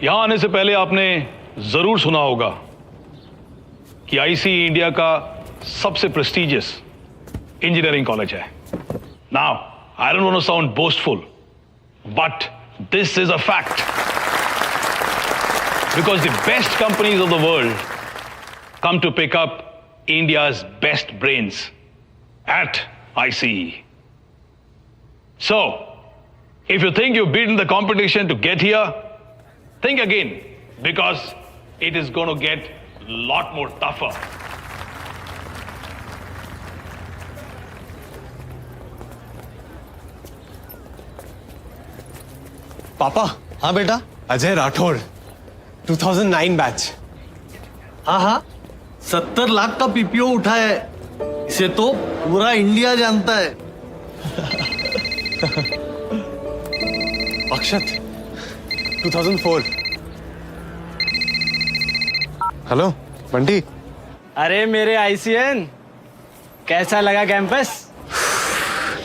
यहां आने से पहले आपने जरूर सुना होगा कि आईसीई इंडिया का सबसे प्रेस्टिजियस इंजीनियरिंग कॉलेज है। Now I don't want to sound boastful, but this is a fact, because the best companies of the world come to pick up India's best brains at ICE. So, if you think you've beaten the competition to get here, think again, because it is going to get a lot more tougher. पापा। हाँ बेटा। Ajay Rathore 2009 batch. हाँ हाँ, 70 लाख का PPO उठा है, इसे तो पूरा इंडिया जानता है। अक्षत 2004। हेलो बंटी। अरे मेरे आईसीएन, कैसा लगा कैंपस?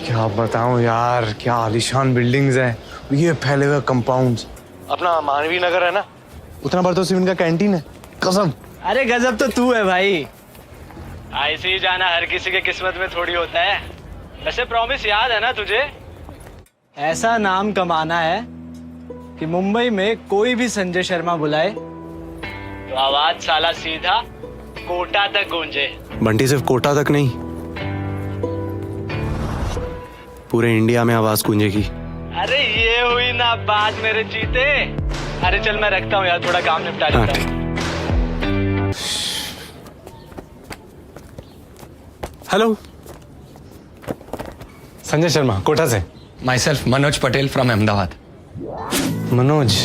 क्या बताऊं यार, क्या आलीशान बिल्डिंग्स हैं, ये फैले हुए कंपाउंड्स। अपना मानवी नगर है ना, उतना बड़ा तो सिर्फ इनका कैंटीन है, कसम। अरे गजब तो तू है भाई। आईसीई जाना हर किसी के किस्मत में थोड़ी होता है। वैसे प्रॉमिस याद है ना तुझे? ऐसा नाम कमाना है कि मुंबई में कोई भी संजय शर्मा बुलाए तो आवाज साला सीधा कोटा तक गूंजे। बंटी सिर्फ कोटा तक नहीं, पूरे इंडिया में आवाज गूंजेगी। अरे ये हुई ना बात मेरे चीते। अरे चल मैं रखता हूँ यार, थोड़ा काम निपटा लेता हूँ। हेलो, संजय शर्मा कोटा से। Myself Manoj Patel from Ahmedabad. मनोज,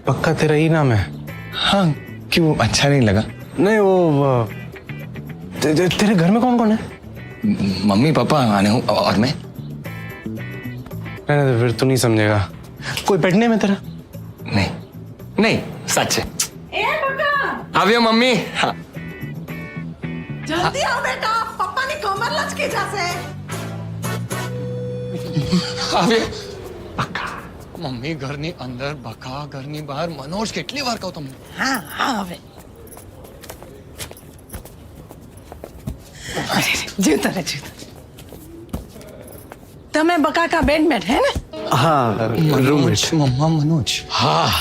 पक्का तेरा ही नाम है? हाँ, क्यों अच्छा नहीं लगा? नहीं वो तेरे घर में कौन कौन है? मम्मी पापा आने हूँ और मैं। नहीं फिर तू नहीं समझेगा। कोई पेट नेम है तेरा? नहीं नहीं, सच है। आवियो मम्मी। हाँ जल्दी आओ बेटा, पप्पा ने कमर लचके जासे। आवियो। मम्मी घરની અંદર બકા, ઘરની બહાર મનોજ કેટલી વાર કહું તમને? हाँ हाँ હવે जीवता रे जीवता। તમે બકાકા બેડમેટ है ना? हाँ, रूममेट। मम्मा मनोज। हाँ,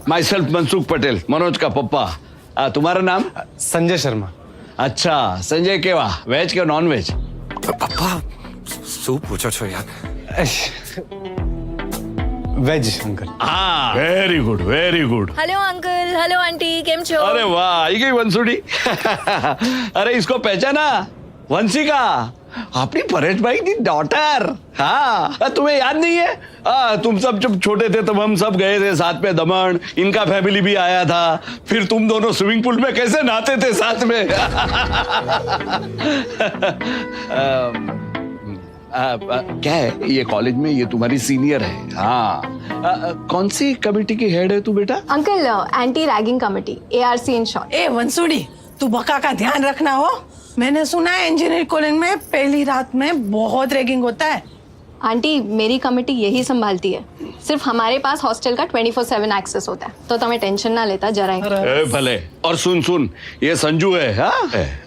माई सेल्फ मनसुख पटेल, मनोज का पप्पा। तुम्हारा नाम? संजय शर्मा। अच्छा, संजय केवा, वेज के नॉन वेज? પપ્પા શું પૂછો છો યાર? वेज अंकल। हाँ, very good very good. Hello uncle, hello aunty, केम छो? अरे वाह, आई गई वंसुड़ी। अरे इसको पहचाना? वंशिका, अपनी परेश भाई की डॉटर। हाँ, तुम्हें याद नहीं है? तुम सब जब छोटे थे तब हम सब गए थे साथ में दमन, इनका फैमिली भी आया था, फिर तुम दोनों स्विमिंग पूल में कैसे नहाते थे साथ में। क्या है ये कॉलेज में, ये तुम्हारी सीनियर है। हाँ, कौन सी कमेटी की हेड है तू बेटा? Uncle, anti ragging committee, ARC in short. ए वंसुड़ी, तू बका का ध्यान रखना हो। मैंने सुना है इंजीनियरिंग कॉलेज में पहली रात में बहुत रैगिंग होता है। आंटी, मेरी कमेटी यही संभालती है। सिर्फ हमारे पास हॉस्टल का 24/7 एक्सेस होता है, तो तुम्हें टेंशन ना लेता जरा। भले। और सुन सुन, ये संजू है।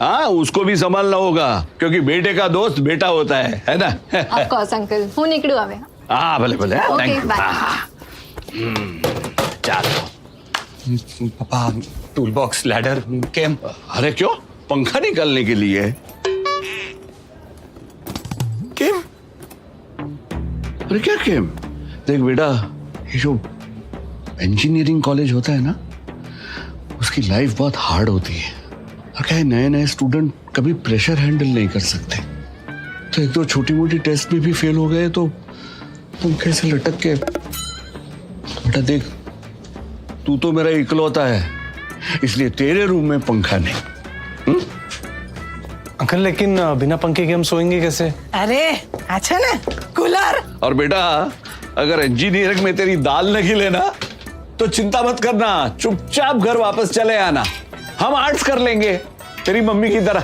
हाँ, उसको भी संभालना होगा, क्योंकि बेटे का दोस्त बेटा होता है ना? ऑफ कोर्स अंकल, हूँ निकलू आवे। हाँ भले भले। Okay, thank you. बाय। चलो पप्पा टूल बॉक्स लैडर केम? अरे क्यों, पंखा निकालने के लिए। केम? अरे क्या केम? देख बेटा, ये जो इंजीनियरिंग कॉलेज होता है ना, उसकी लाइफ बहुत हार्ड होती है। और क्या है, नए नए स्टूडेंट कभी प्रेशर हैंडल नहीं कर सकते, तो एक दो छोटी मोटी टेस्ट में भी फेल हो गए तो पंखे से लटक के। बेटा देख, तू तो मेरा इकलौता है, इसलिए तेरे रूम में पंखा नहीं। अंकल लेकिन बिना पंखे के हम सोएंगे कैसे? अरे अच्छा ना, कूलर। और बेटा, अगर इंजीनियरिंग में तेरी दाल नहीं लेना तो चिंता मत करना, चुपचाप घर वापस चले आना, हम आर्ट्स कर लेंगे तेरी मम्मी की तरह।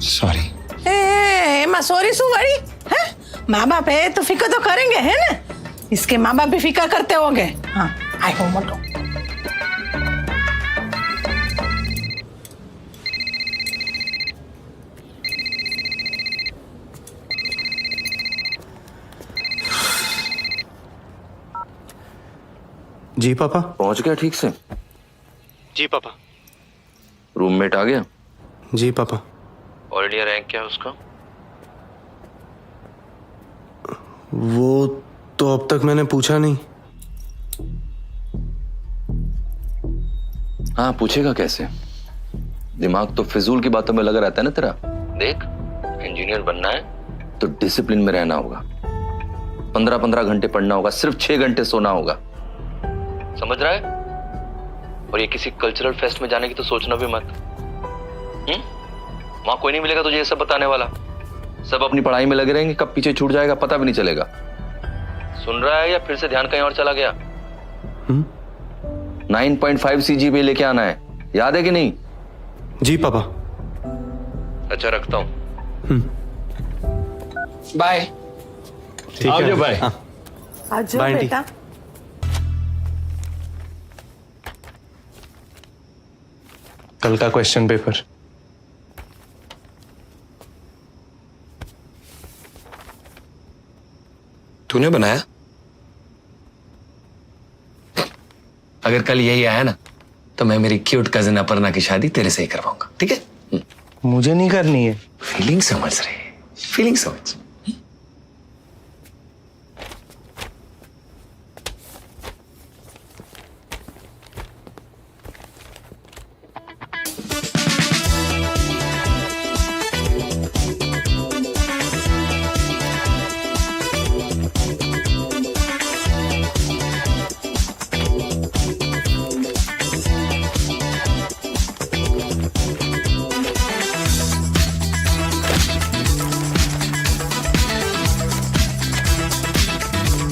सॉरी। ए एमा सॉरी सु वड़ी है? माँ बाप है तो फिक्र तो करेंगे है ना? इसके माँ बाप भी फिक्र करते होंगे। हाँ आई हो मोटो। जी पापा। पहुंच गया ठीक से? जी पापा। रूममेट आ गया? जी पापा। ऑल इंडिया रैंक क्या है उसका? वो तो अब तक मैंने पूछा नहीं। हाँ, पूछेगा कैसे? दिमाग तो फिजूल की बातों में लगा रहता है ना तेरा। देख, इंजीनियर बनना है तो डिसिप्लिन में रहना होगा। 15-15 घंटे पढ़ना होगा, सिर्फ 6 घंटे सोना होगा। समझ रहा है? और ये किसी कल्चरल फेस्ट में जाने की तो सोचना भी मत। वहां कोई नहीं मिलेगा तुझे ये सब बताने वाला। सब अपनी पढ़ाई में लगे रहेंगे, कब पीछे छूट जाएगा पता भी नहीं चलेगा। सुन रहा है या फिर से ध्यान कहीं और चला गया? 9.5 CGPA लेके आना है, याद है कि नहीं? जी पापा। अच्छा, रखता हूं। बाय। ठीक है। आओ भाई। हाँ। आ जाओ बाय आंटी। बेटा। कल का क्वेश्चन पेपर। तूने बनाया? अगर कल यही आया ना तो मैं मेरी क्यूट कजिन अपर्णा की शादी तेरे से ही करवाऊंगा, ठीक है? मुझे नहीं करनी है। फीलिंग समझ रहे, फीलिंग समझ।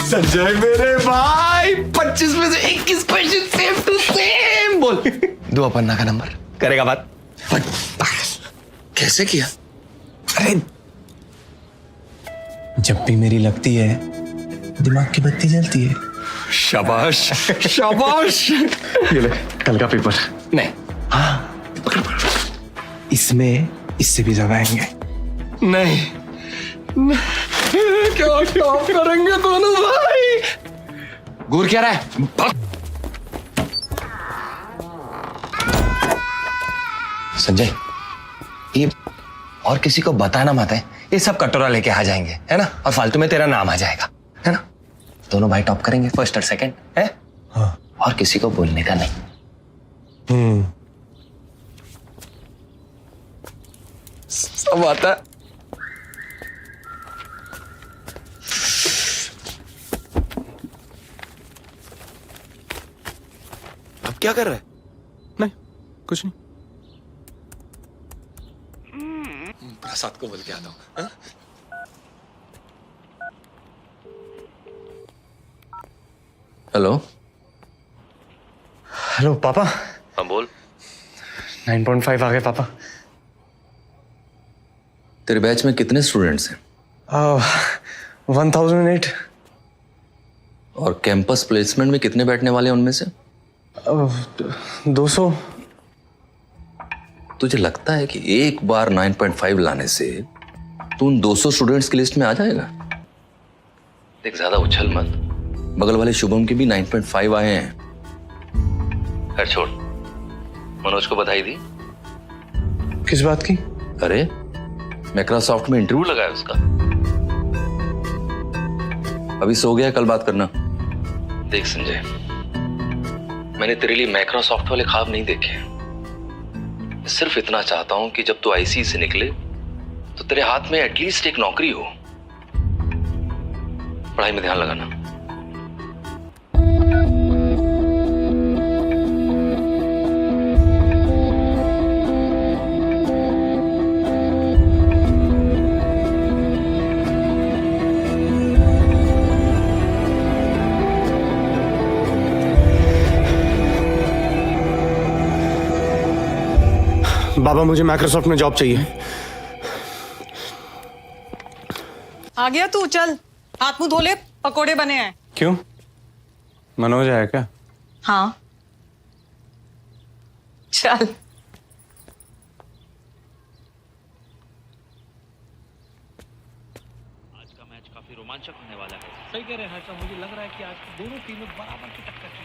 संजय मेरे भाई 25 में से 21 क्वेश्चन सेम टू सेम। बोल दो अपर्णा का नंबर। करेगा बात। कैसे किया? अरे जब भी मेरी लगती है दिमाग की बत्ती जलती है। शाबाश शाबाश। ये ले कल का पेपर। नहीं, पकड़ पकड़। इसमें इससे भी ज्यादा आएंगे। नहीं, क्या क्या करेंगे दोनों भाई? घूर क्या रहा है? संजय, ये और किसी को बताना मत है। ये सब कटोरा लेके आ जाएंगे, है ना? और फालतू में तेरा नाम आ जाएगा, है ना? दोनों भाई टॉप करेंगे, फर्स्ट और सेकंड, है? हाँ। और किसी को बोलने का नहीं। सब आता है। अब क्या कर रहा है? नहीं कुछ नहीं। प्रसाद को बोल के आता हूँ। हेलो। हेलो पापा। हाँ बोल। 9.5 आ गए पापा। तेरे बैच में कितने स्टूडेंट्स हैं? 1008। और कैंपस प्लेसमेंट में कितने बैठने वाले हैं उनमें से? 200। तुझे लगता है कि एक बार 9.5 लाने से तू उन 200 स्टूडेंट्स की लिस्ट में आ जाएगा? देख, ज्यादा उछल मत। बगल वाले शुभम के भी 9.5 आए हैं। खैर छोड़, मनोज को बधाई दी? किस बात की? अरे माइक्रोसॉफ्ट में इंटरव्यू लगा है उसका। अभी सो गया, कल बात करना। देख संजय, मैंने तेरे लिए माइक्रोसॉफ्ट वाले ख्वाब नहीं देखे। सिर्फ इतना चाहता हूं कि जब तू आईसी से निकले तो तेरे हाथ में एटलीस्ट एक नौकरी हो। पढ़ाई में ध्यान लगाना। बाबा मुझे माइक्रोसॉफ्ट में जॉब चाहिए। आ गया तू, चल हाथ मुंह धो ले, पकोड़े बने हैं। क्यों? मनोज है क्या? हाँ चल। आज का मैच काफी रोमांचक होने वाला है। सही कह रहे हैं हर्षा, मुझे लग रहा है कि आज दोनों टीमें बराबर की टक्कर की।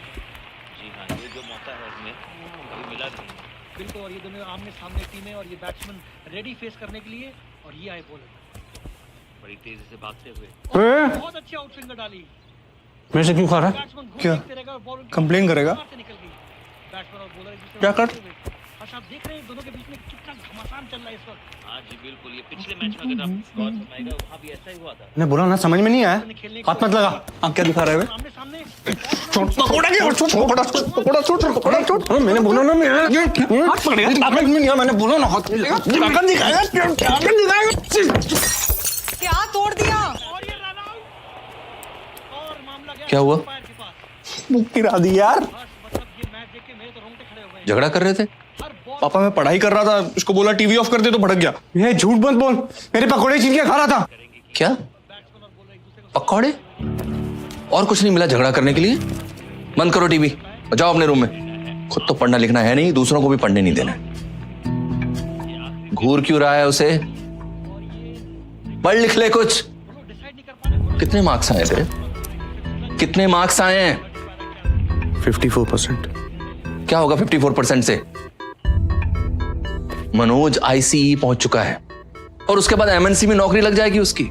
जी हाँ, ये जो मौका है इसमें कभी मिला नहीं। बिल्कुल, और ये दोनों आमने सामने टीमें और ये बैट्समैन रेडी फेस करने के लिए, और ये आए बॉलर बड़ी तेजी से भागते हुए। बहुत अच्छी आउट स्विंगर डाली। मेरे से क्यों खा रहा है? बैट्समैन घूम क्या? देखते रहेगा और बॉल कंप्लेन करेगा? बाहर से निकल गई। बैट्समैन और बॉलर एक दूसरे क्या को कर? देखते हुए। हर्ष, आप देख रहे हैं दोनों के बीच में कितना घमासान चल रहा है इस वक्त। हाँ जी बिल्कुल, ये पिछले मैच में अगर आप गौर फरमाएगा वहाँ भी ऐसा ही हुआ था। मैंने बोला ना, समझ में नहीं आया। हाथ मत लगा। आप क्या दिखा रहे हो? आमने सामने मैंने बोला ना, हाथ पकड़ेगा। मैंने बोला ना, हाथ दिखाएगा। क्या तोड़ दिया? और ये रन आउट और मामला गया क्या हुआ? अंपायर के पास। गिरा दी यार। बस मतलब ये मैच देख के मेरे तो रोंगटे खड़े हो गए। झगड़ा कर रहे थे? हर बॉल पापा मैं पढ़ाई कर रहा था, उसको बोला टीवी ऑफ कर दे तो भड़क गया। ये झूठ मत बोल, मेरे पकौड़े छीन के खा रहा था। क्या पकौड़े? और कुछ नहीं मिला झगड़ा करने के लिए? बंद करो टीवी, जाओ अपने रूम में। खुद तो पढ़ना लिखना है नहीं, दूसरों को भी पढ़ने नहीं देना। घूर क्यों रहा है उसे? पढ़ लिख ले कुछ। कितने मार्क्स आए तेरे? कितने मार्क्स आए हैं? 54%। क्या होगा 54% से? मनोज ICE पहुंच चुका है और उसके बाद MNC में नौकरी लग जाएगी उसकी।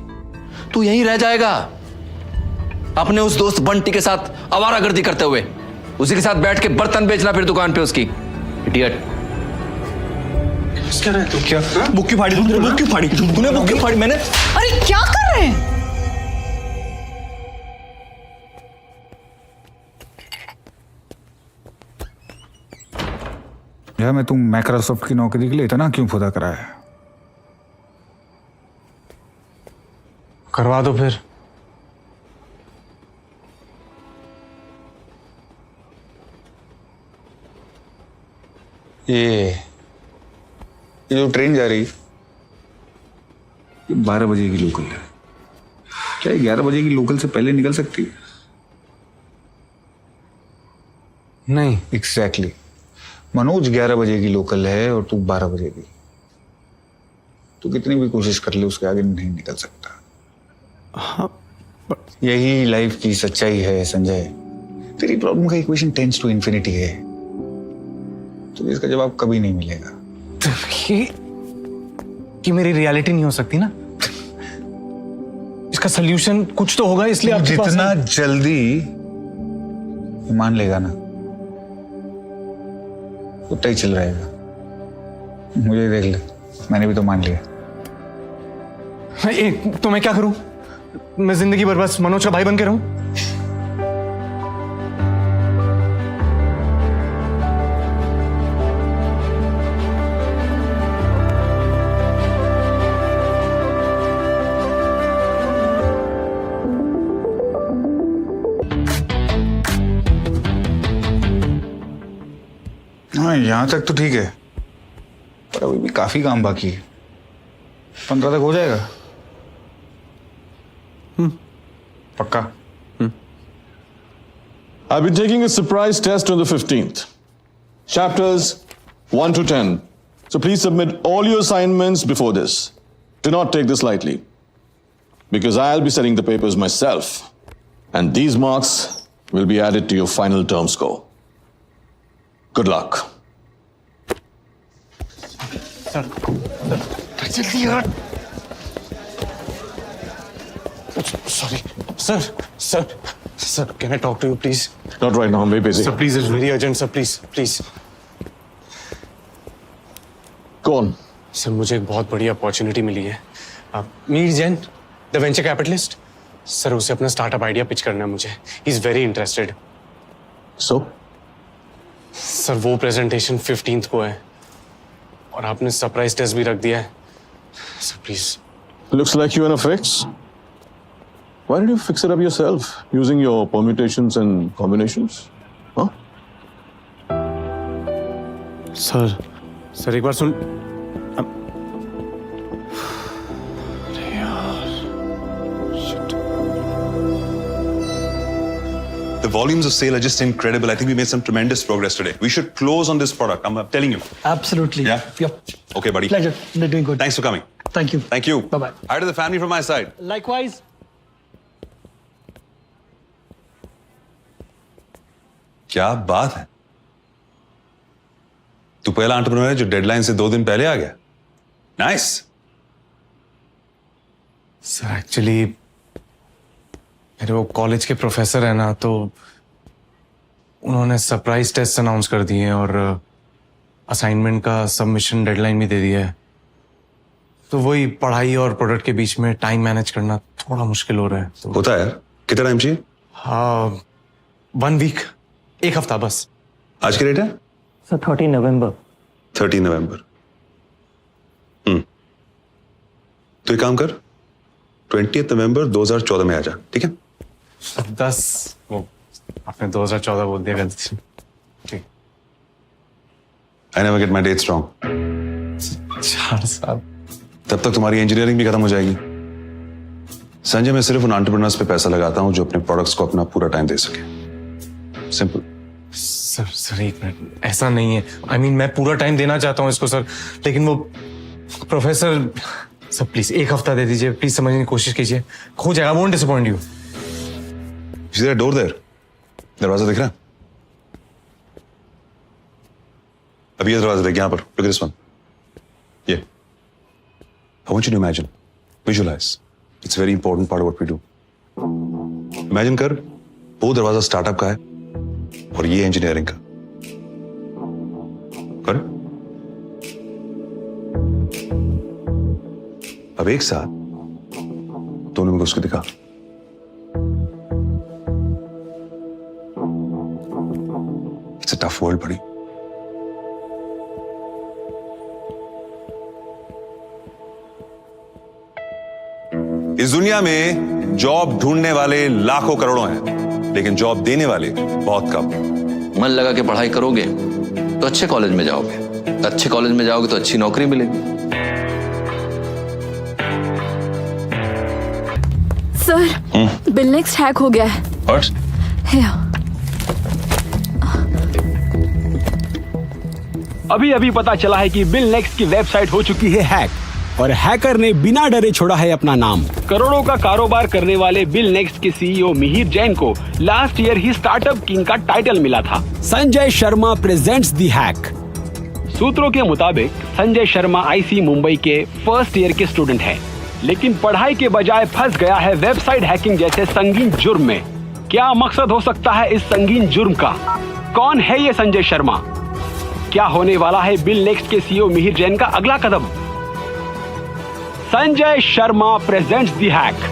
तू यहीं रह जाएगा अपने उस दोस्त बंटी के साथ आवारागर्दी करते हुए, उसी के साथ बैठ के बर्तन बेचना फिर दुकान पे उसकी। इडियट। क्या रहा है तू? क्या बुक क्यों फाड़ी? तूने बुक क्यों फाड़ी? तूने बुक क्यों फाड़ी? मैंने अरे क्या कर रहे हैं? यार मैं तुम माइक्रोसॉफ्ट की नौकरी के लिए इतना क्यों खुदा कराया? करवा दो फिर। ये जो ट्रेन जा रही है, ये 12 बजे की लोकल है। क्या 11 बजे की लोकल से पहले निकल सकती है? नहीं। एग्जैक्टली। मनोज 11 बजे की लोकल है और तू 12 बजे की। तू कितनी भी कोशिश कर ले, उसके आगे नहीं निकल सकता। हाँ, यही लाइफ की सच्चाई है संजय। तेरी प्रॉब्लम का इक्वेशन टेंड्स टू इन्फिनिटी है, तो इसका जवाब कभी नहीं मिलेगा। कि मेरी रियलिटी नहीं हो सकती ना, इसका सलूशन कुछ तो होगा, इसलिए आप जितना जल्दी मान लेगा ना उतना ही चल रहेगा। मुझे देख ले, मैंने भी तो मान लिया। तो मैं क्या करूं? मैं जिंदगी भर बस मनोज का भाई बन के रहूं? हाँ, यहां तक तो ठीक है, पर अभी भी काफी काम बाकी है। 15 तक हो जाएगा? पक्का? I'll be taking a surprise test on the 15th. Chapters 1 to 10. So please submit all your assignments before this. Do not take this lightly, because I'll be setting the papers myself, and these marks will be added to your final term score. Good luck. Sorry, sir, can I talk to you, please? Not right now, I'm very busy. Sir, please, it's very urgent, sir, please. Go on. Sir, मुझे एक बहुत बड़ी opportunity मिली है। Mir Jain, the venture capitalist, sir उसे अपना startup idea pitch करना है मुझे। He is very interested. So? Sir वो प्रेजेंटेशन 15th को है और आपने सरप्राइज टेस्ट भी रख दिया है। Sir please. Looks like you're in a fix. Why don't you fix it up yourself using your permutations and combinations? Huh? Sir एक बार सुन। अरे यार, shit. The volumes of sale are just incredible. I think we made some tremendous progress today. We should close on this product. I'm telling you. Absolutely. Yeah? Yep. Okay, buddy. Pleasure. They're doing good. Thanks for coming. Thank you. Thank you. Bye-bye. Hi to the family from my side. Likewise. क्या बात है? तू पहला entrepreneur है जो deadline से 2 दिन पहले आ गया. Nice. सर एक्चुअली मेरे वो कॉलेज के प्रोफेसर है ना, तो उन्होंने सरप्राइज टेस्ट अनाउंस कर दिए और असाइनमेंट का सबमिशन डेडलाइन भी दे दिया है. तो वही पढ़ाई और प्रोडक्ट के बीच में टाइम मैनेज करना थोड़ा मुश्किल हो रहा है. तो होता है यार. कितना टाइम चाहिए? हाँ 1 वीक, 1 हफ्ता बस. आज की डेट है? सर 30 नवंबर. 30 नवंबर. तो एक काम कर, 20 नवंबर 2014 में आ जा. ठीक है? 10 वो आपने 2014 बोल दिया गलती से. ठीक. I never get my dates wrong. 4 साल. तब तक तुम्हारी इंजीनियरिंग भी खत्म हो जाएगी. संजय, मैं सिर्फ उन एंटरप्रेन्योर्स पे पैसा लगाता हूं जो अपने प्रोडक्ट्स को अपना पूरा टाइम दे सके. सिंपल. सर 1 मिनट, ऐसा नहीं है. I mean, मैं पूरा टाइम देना चाहता हूँ इसको सर, लेकिन वो प्रोफेसर. सर प्लीज 1 हफ्ता दे दीजिए, प्लीज समझने की कोशिश कीजिए. हो जाएगा, won't disappoint you. See that door there? दरवाजा दिख रहा है? अब ये दरवाजा देख, यहाँ पर. Look at this one. ये. I want you to imagine, visualize. It's a very important part of what we do. Imagine कर, वो दरवाजा स्टार्टअप का है और ये इंजीनियरिंग का. कर. अब एक साथ दोनों में उसको दिखा. It's a tough world, buddy. इस दुनिया में जॉब ढूंढने वाले लाखों करोड़ों हैं, लेकिन जॉब देने वाले बहुत कम. मन लगा के पढ़ाई करोगे तो अच्छे कॉलेज में जाओगे, अच्छे कॉलेज में जाओगे तो अच्छी नौकरी मिलेगी. सर बिल नेक्स्ट हैक हो गया है. What? अभी अभी पता चला है कि बिल नेक्स्ट की वेबसाइट हो चुकी है हैक और हैकर ने बिना डरे छोड़ा है अपना नाम. करोड़ों का कारोबार करने वाले बिल नेक्स्ट के सीईओ मिहिर जैन को लास्ट ईयर ही स्टार्टअप किंग का टाइटल मिला था. Sanjay Sharma presents the hack. सूत्रों के मुताबिक संजय शर्मा आईसी मुंबई के फर्स्ट ईयर के स्टूडेंट हैं, लेकिन पढ़ाई के बजाय फंस गया है वेबसाइट हैकिंग जैसे संगीन जुर्म में. क्या मकसद हो सकता है इस संगीन जुर्म का? कौन है ये संजय शर्मा? क्या होने वाला है बिल नेक्स्ट के सीईओ मिहिर जैन का अगला कदम? Sanjay Sharma presents the hack.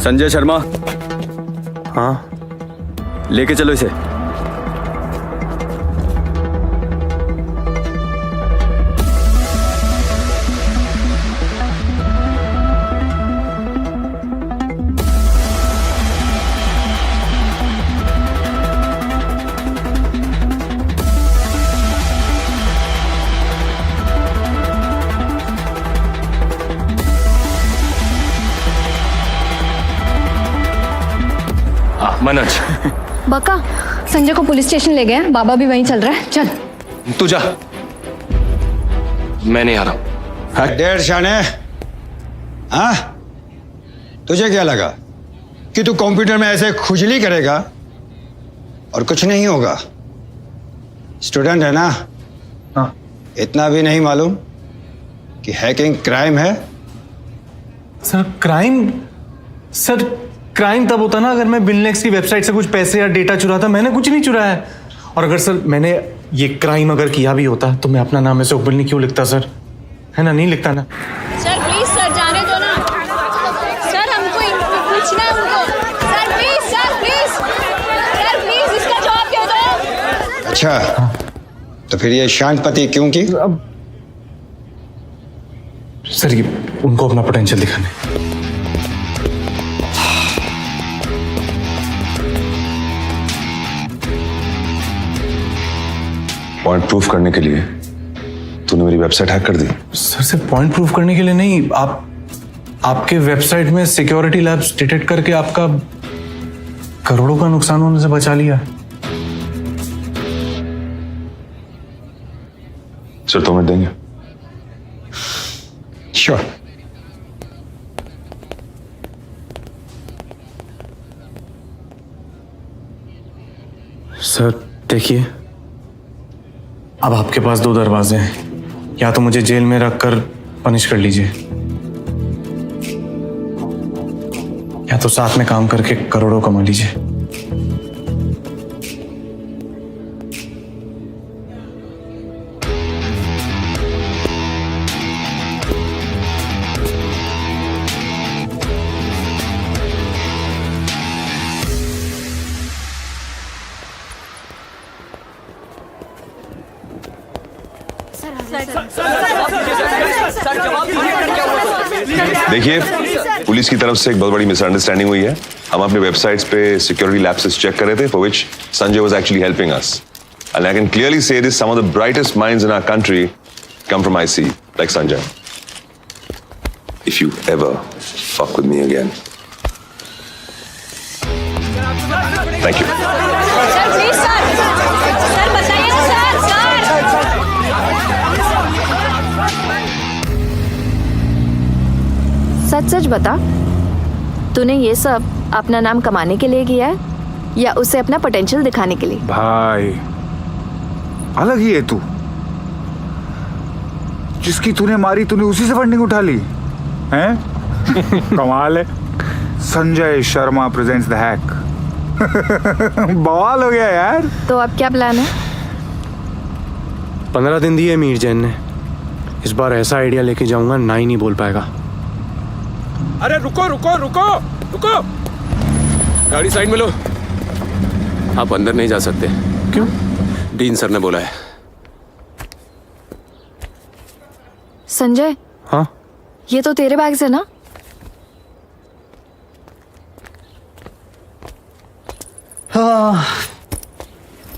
Sanjay Sharma. हाँ लेके चलो इसे. मनोज बका, संजय को पुलिस स्टेशन ले गए, बाबा भी वहीं चल रहा है, चल। तू जा, मैं नहीं आ रहा। डेढ़ शाने, हाँ? तुझे क्या लगा कि तू कंप्यूटर में ऐसे खुजली करेगा और कुछ नहीं होगा? स्टूडेंट है ना? हाँ। इतना भी नहीं मालूम कि हैकिंग क्राइम है? सर क्राइम तब होता ना अगर मैं बिलनेक्स की वेबसाइट से कुछ पैसे या डेटा चुराता। मैंने कुछ नहीं चुराया है। और अगर सर मैंने ये क्राइम अगर किया भी होता तो मैं अपना नाम ऐसे ओपनली क्यों लिखता सर? है ना, नहीं लिखता ना। सर प्लीज सर, जाने दो ना सर, हमको पूछना है उनको। सर प्लीज इसका जवाब दे दो। अच्छा, तो फिर ये शांतपति क्यों की? अब सर ये उनको अपना पोटेंशियल दिखाने। पॉइंट प्रूफ करने के लिए तूने मेरी वेबसाइट हैक कर दी? सर सिर्फ पॉइंट प्रूफ करने के लिए नहीं, आपके वेबसाइट में सिक्योरिटी लैब्स डिटेक्ट करके आपका करोड़ों का नुकसान होने से बचा लिया। सर तो मैं देंगे? श्योर। सर देखिए, अब आपके पास दो दरवाजे हैं, या तो मुझे जेल में रखकर पनिश कर लीजिए, या तो साथ में काम करके करोड़ों कमा लीजिए। देखिए, पुलिस की तरफ से एक बहुत बड़ी मिसअंडरस्टैंडिंग हुई है। हम अपने वेबसाइट्स पे सिक्योरिटी लैप्सेस चेक कर रहे थे, for which Sanjay was actually helping us. And I can clearly say this, some of the brightest minds in our country come from IC, like Sanjay. If you ever fuck with me again. Thank you. Sir please sir बताइए ना sir. सच सच बता, तूने ये सब अपना नाम कमाने के लिए किया है या उसे अपना पोटेंशियल दिखाने के लिए? भाई अलग ही है तू। जिसकी तूने मारी तूने उसी से फंडिंग उठा ली हैं? कमाल है। Sanjay Sharma presents the hack. बवाल हो गया यार। तो अब क्या प्लान है? 15 दिन दिए मीर जैन ने। इस बार ऐसा आइडिया लेके जाऊंगा ना ही नहीं बोल पाएगा। अरे रुको रुको रुको रुको, गाड़ी साइड में लो। आप अंदर नहीं जा सकते। क्यों? डीन सर ने बोला है। संजय, हाँ ये तो तेरे बैग्स है ना? हाँ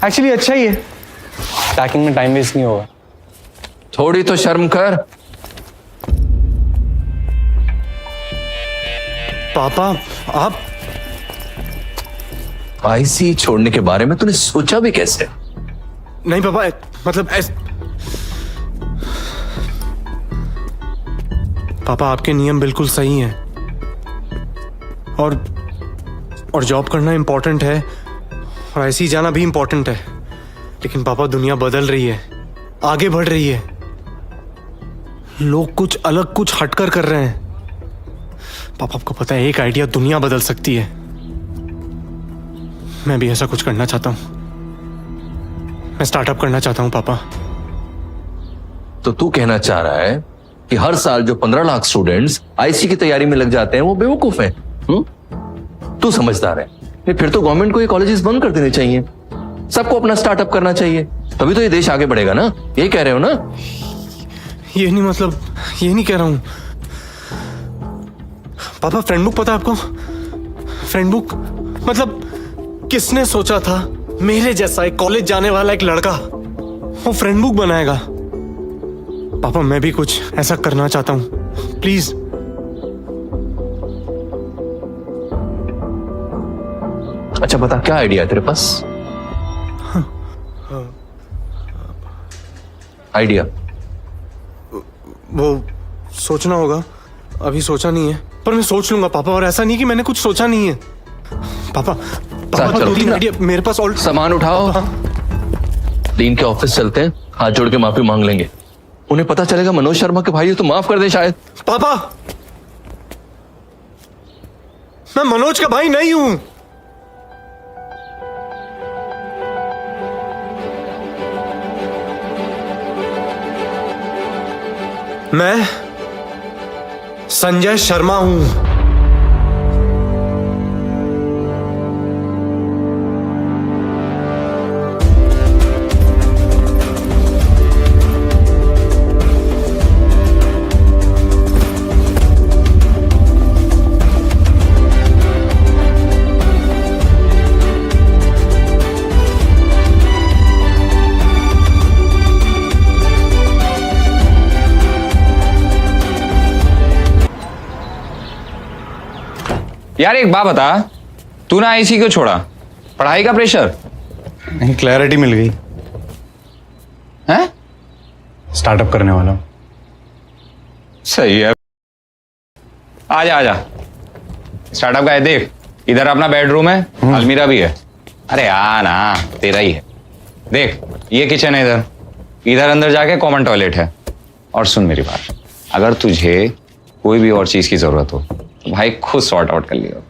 एक्चुअली अच्छा ही है, पैकिंग में टाइम वेस्ट नहीं होगा। थोड़ी तो शर्म कर। पापा आप IC छोड़ने के बारे में तूने सोचा भी कैसे? नहीं पापा, मतलब पापा आपके नियम बिल्कुल सही हैं और जॉब करना इंपॉर्टेंट है और IC जाना भी इंपॉर्टेंट है, लेकिन पापा दुनिया बदल रही है, आगे बढ़ रही है, लोग कुछ अलग कुछ हटकर कर रहे हैं। पापा आपको पता है एक आइडिया दुनिया बदल सकती है। मैं भी ऐसा कुछ करना चाहता हूं, मैं स्टार्टअप करना चाहता हूं पापा। तो तू कहना चाह रहा है कि हर साल जो 15 लाख स्टूडेंट्स IC की तैयारी में लग जाते हैं वो बेवकूफ हैं? तू समझदार है। फिर तो गवर्नमेंट को ये कॉलेजेस बंद कर देने चाहिए, सबको अपना स्टार्टअप करना चाहिए, तभी तो ये देश आगे बढ़ेगा ना। ये कह रहे हो ना? ये नहीं, मतलब ये नहीं कह रहा हूं पापा। फ्रेंड बुक पता है आपको? फ्रेंड बुक मतलब किसने सोचा था मेरे जैसा एक कॉलेज जाने वाला एक लड़का वो फ्रेंड बुक बनाएगा? पापा मैं भी कुछ ऐसा करना चाहता हूं, प्लीज। अच्छा बता, क्या आइडिया है तेरे पास? आइडिया? वो सोचना होगा, अभी सोचा नहीं है, पर मैं सोच लूंगा पापा। और ऐसा नहीं कि मैंने कुछ सोचा नहीं है पापा। पापा चलो, 2-3 आइडिया मेरे पास और। सामान उठाओ, डीन के ऑफिस चलते हैं, हाथ जोड़ के माफी मांग लेंगे। उन्हें पता चलेगा मनोज शर्मा के भाई है तो माफ कर दे शायद। पापा मैं मनोज का भाई नहीं हूं। मैं संजय शर्मा हूं। यार एक बात बता, तू ना आईसी क्यों छोड़ा? पढ़ाई का प्रेशर? नहीं, क्लैरिटी मिल गई। हैं? स्टार्टअप करने वाला हूं। सही है, आजा आजा। स्टार्टअप का है, देख इधर अपना बेडरूम है, अलमीरा भी है। अरे आ ना, तेरा ही है। देख ये किचन है, इधर इधर अंदर जाके कॉमन टॉयलेट है। और सुन मेरी बात, अगर तुझे कोई भी और चीज की जरूरत हो तो भाई खुद सॉर्ट आउट कर लियो।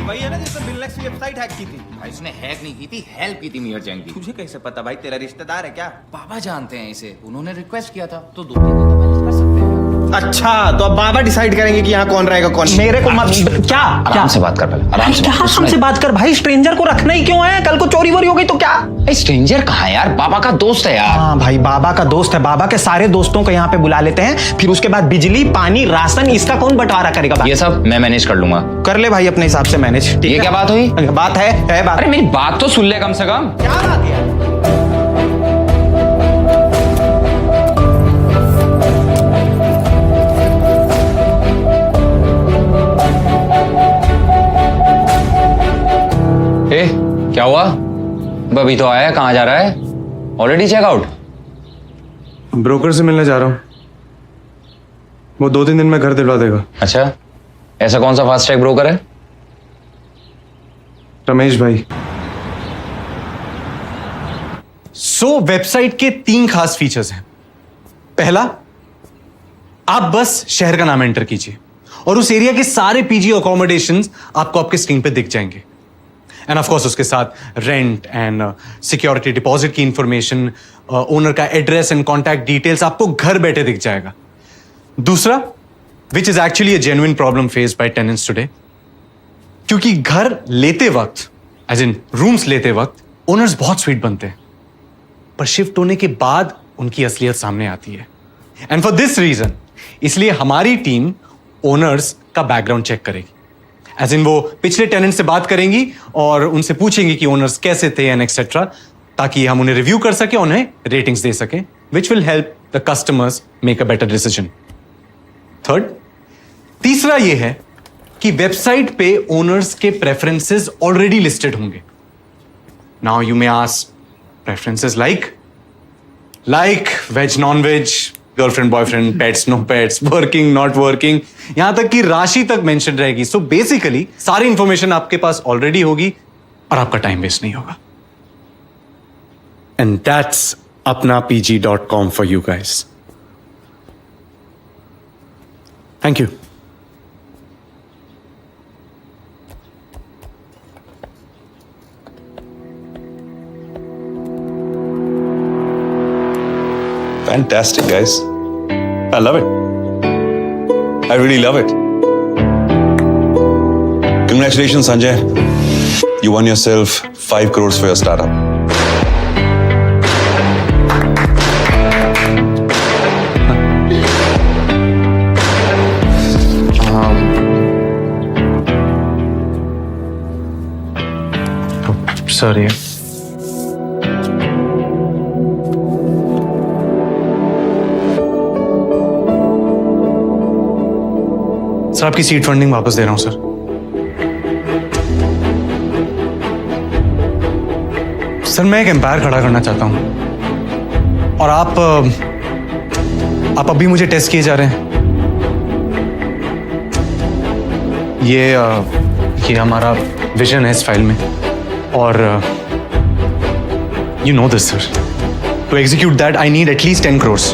वही है ना जिसने बिलनेक्स की वेबसाइट हैक की थी। भाई उसने हैक नहीं की थी, हेल्प की थी मियर जैन की। तुझे कैसे पता भाई? तेरा रिश्तेदार है क्या? बाबा जानते हैं इसे, उन्होंने रिक्वेस्ट किया था तो 2-3 दिन तो मैनेज कर सकते हैं। अच्छा तो अब बाबा डिसाइड करेंगे कि यहाँ कौन रहेगा कौन नहीं। मेरे को मत क्या आराम से बात कर पहले, आराम से। क्या आराम से बात कर भाई? स्ट्रेंजर को रखना ही क्यों है? कल को चोरी वोरी हो गई तो क्या? स्ट्रेंजर कहाँ है यार, बाबा का दोस्त है यार। हाँ भाई बाबा का दोस्त है, बाबा के सारे दोस्तों को यहाँ पे बुला लेते हैं, फिर उसके बाद बिजली पानी राशन इसका कौन बंटवारा करेगा? ये सब मैं मैनेज कर लूंगा। कर ले भाई अपने हिसाब से मैनेज। ठीक है, ये क्या बात हुई? बात है बात। अरे मेरी बात तो सुन ले कम से कम। क्या बात है? ए, क्या हुआ? अभी तो आया, कहाँ जा रहा है? Already checkout? ब्रोकर से मिलने जा रहा हूं, वो 2-3 दिन में घर दिलवा देगा। अच्छा, ऐसा कौन सा फास्ट ट्रैक ब्रोकर है? रमेश भाई। वेबसाइट के 3 खास फीचर्स हैं। पहला, आप बस शहर का नाम एंटर कीजिए और उस एरिया के सारे पीजी अकोमोडेशंस आपको आपके स्क्रीन पे दिख जाएंगे। एंड ऑफ कोर्स उसके साथ रेंट एंड सिक्योरिटी डिपॉजिट की इंफॉर्मेशन, ओनर का एड्रेस एंड कॉन्टैक्ट डिटेल्स आपको घर बैठे दिख जाएगा। दूसरा, which is actually a genuine problem faced by tenants today, क्योंकि घर लेते वक्त, एज इन रूम्स लेते वक्त, ओनर्स बहुत स्वीट बनते हैं, पर शिफ्ट होने के बाद उनकी असलियत सामने आती है। एंड फॉर दिस रीजन, इसलिए हमारी टीम ओनर्स का बैकग्राउंड चेक करेगी। एज इन वो पिछले टेनेंट से बात करेंगी और उनसे पूछेंगी कि ओनर्स कैसे थे एंड एक्सेट्रा, ताकि हम उन्हें रिव्यू कर सके, उन्हें रेटिंग्स दे सके, which will help the customers make a better decision. Third, तीसरा ये है कि वेबसाइट पे ओनर्स के प्रेफरेंसेस ऑलरेडी लिस्टेड होंगे। Now you may ask, preferences like veg non veg, girlfriend boyfriend, pets no pets, working not working, यहां तक कि राशि तक मेंशन रहेगी। सो बेसिकली सारी इंफॉर्मेशन आपके पास ऑलरेडी होगी और आपका टाइम वेस्ट नहीं होगा। And that's apnapg.com for you guys. Thank you. Fantastic, guys. I love it. I really love it. Congratulations, Sanjay. You won yourself 5 crores for your startup. Sir ये sir आपकी seed funding वापस दे रहा हूं sir. Sir मैं एक empire खड़ा करना चाहता हूं और आप अभी मुझे टेस्ट किए जा रहे हैं। ये हमारा विजन है इस फाइल में और you know this sir, to execute that I need at least 10 crores।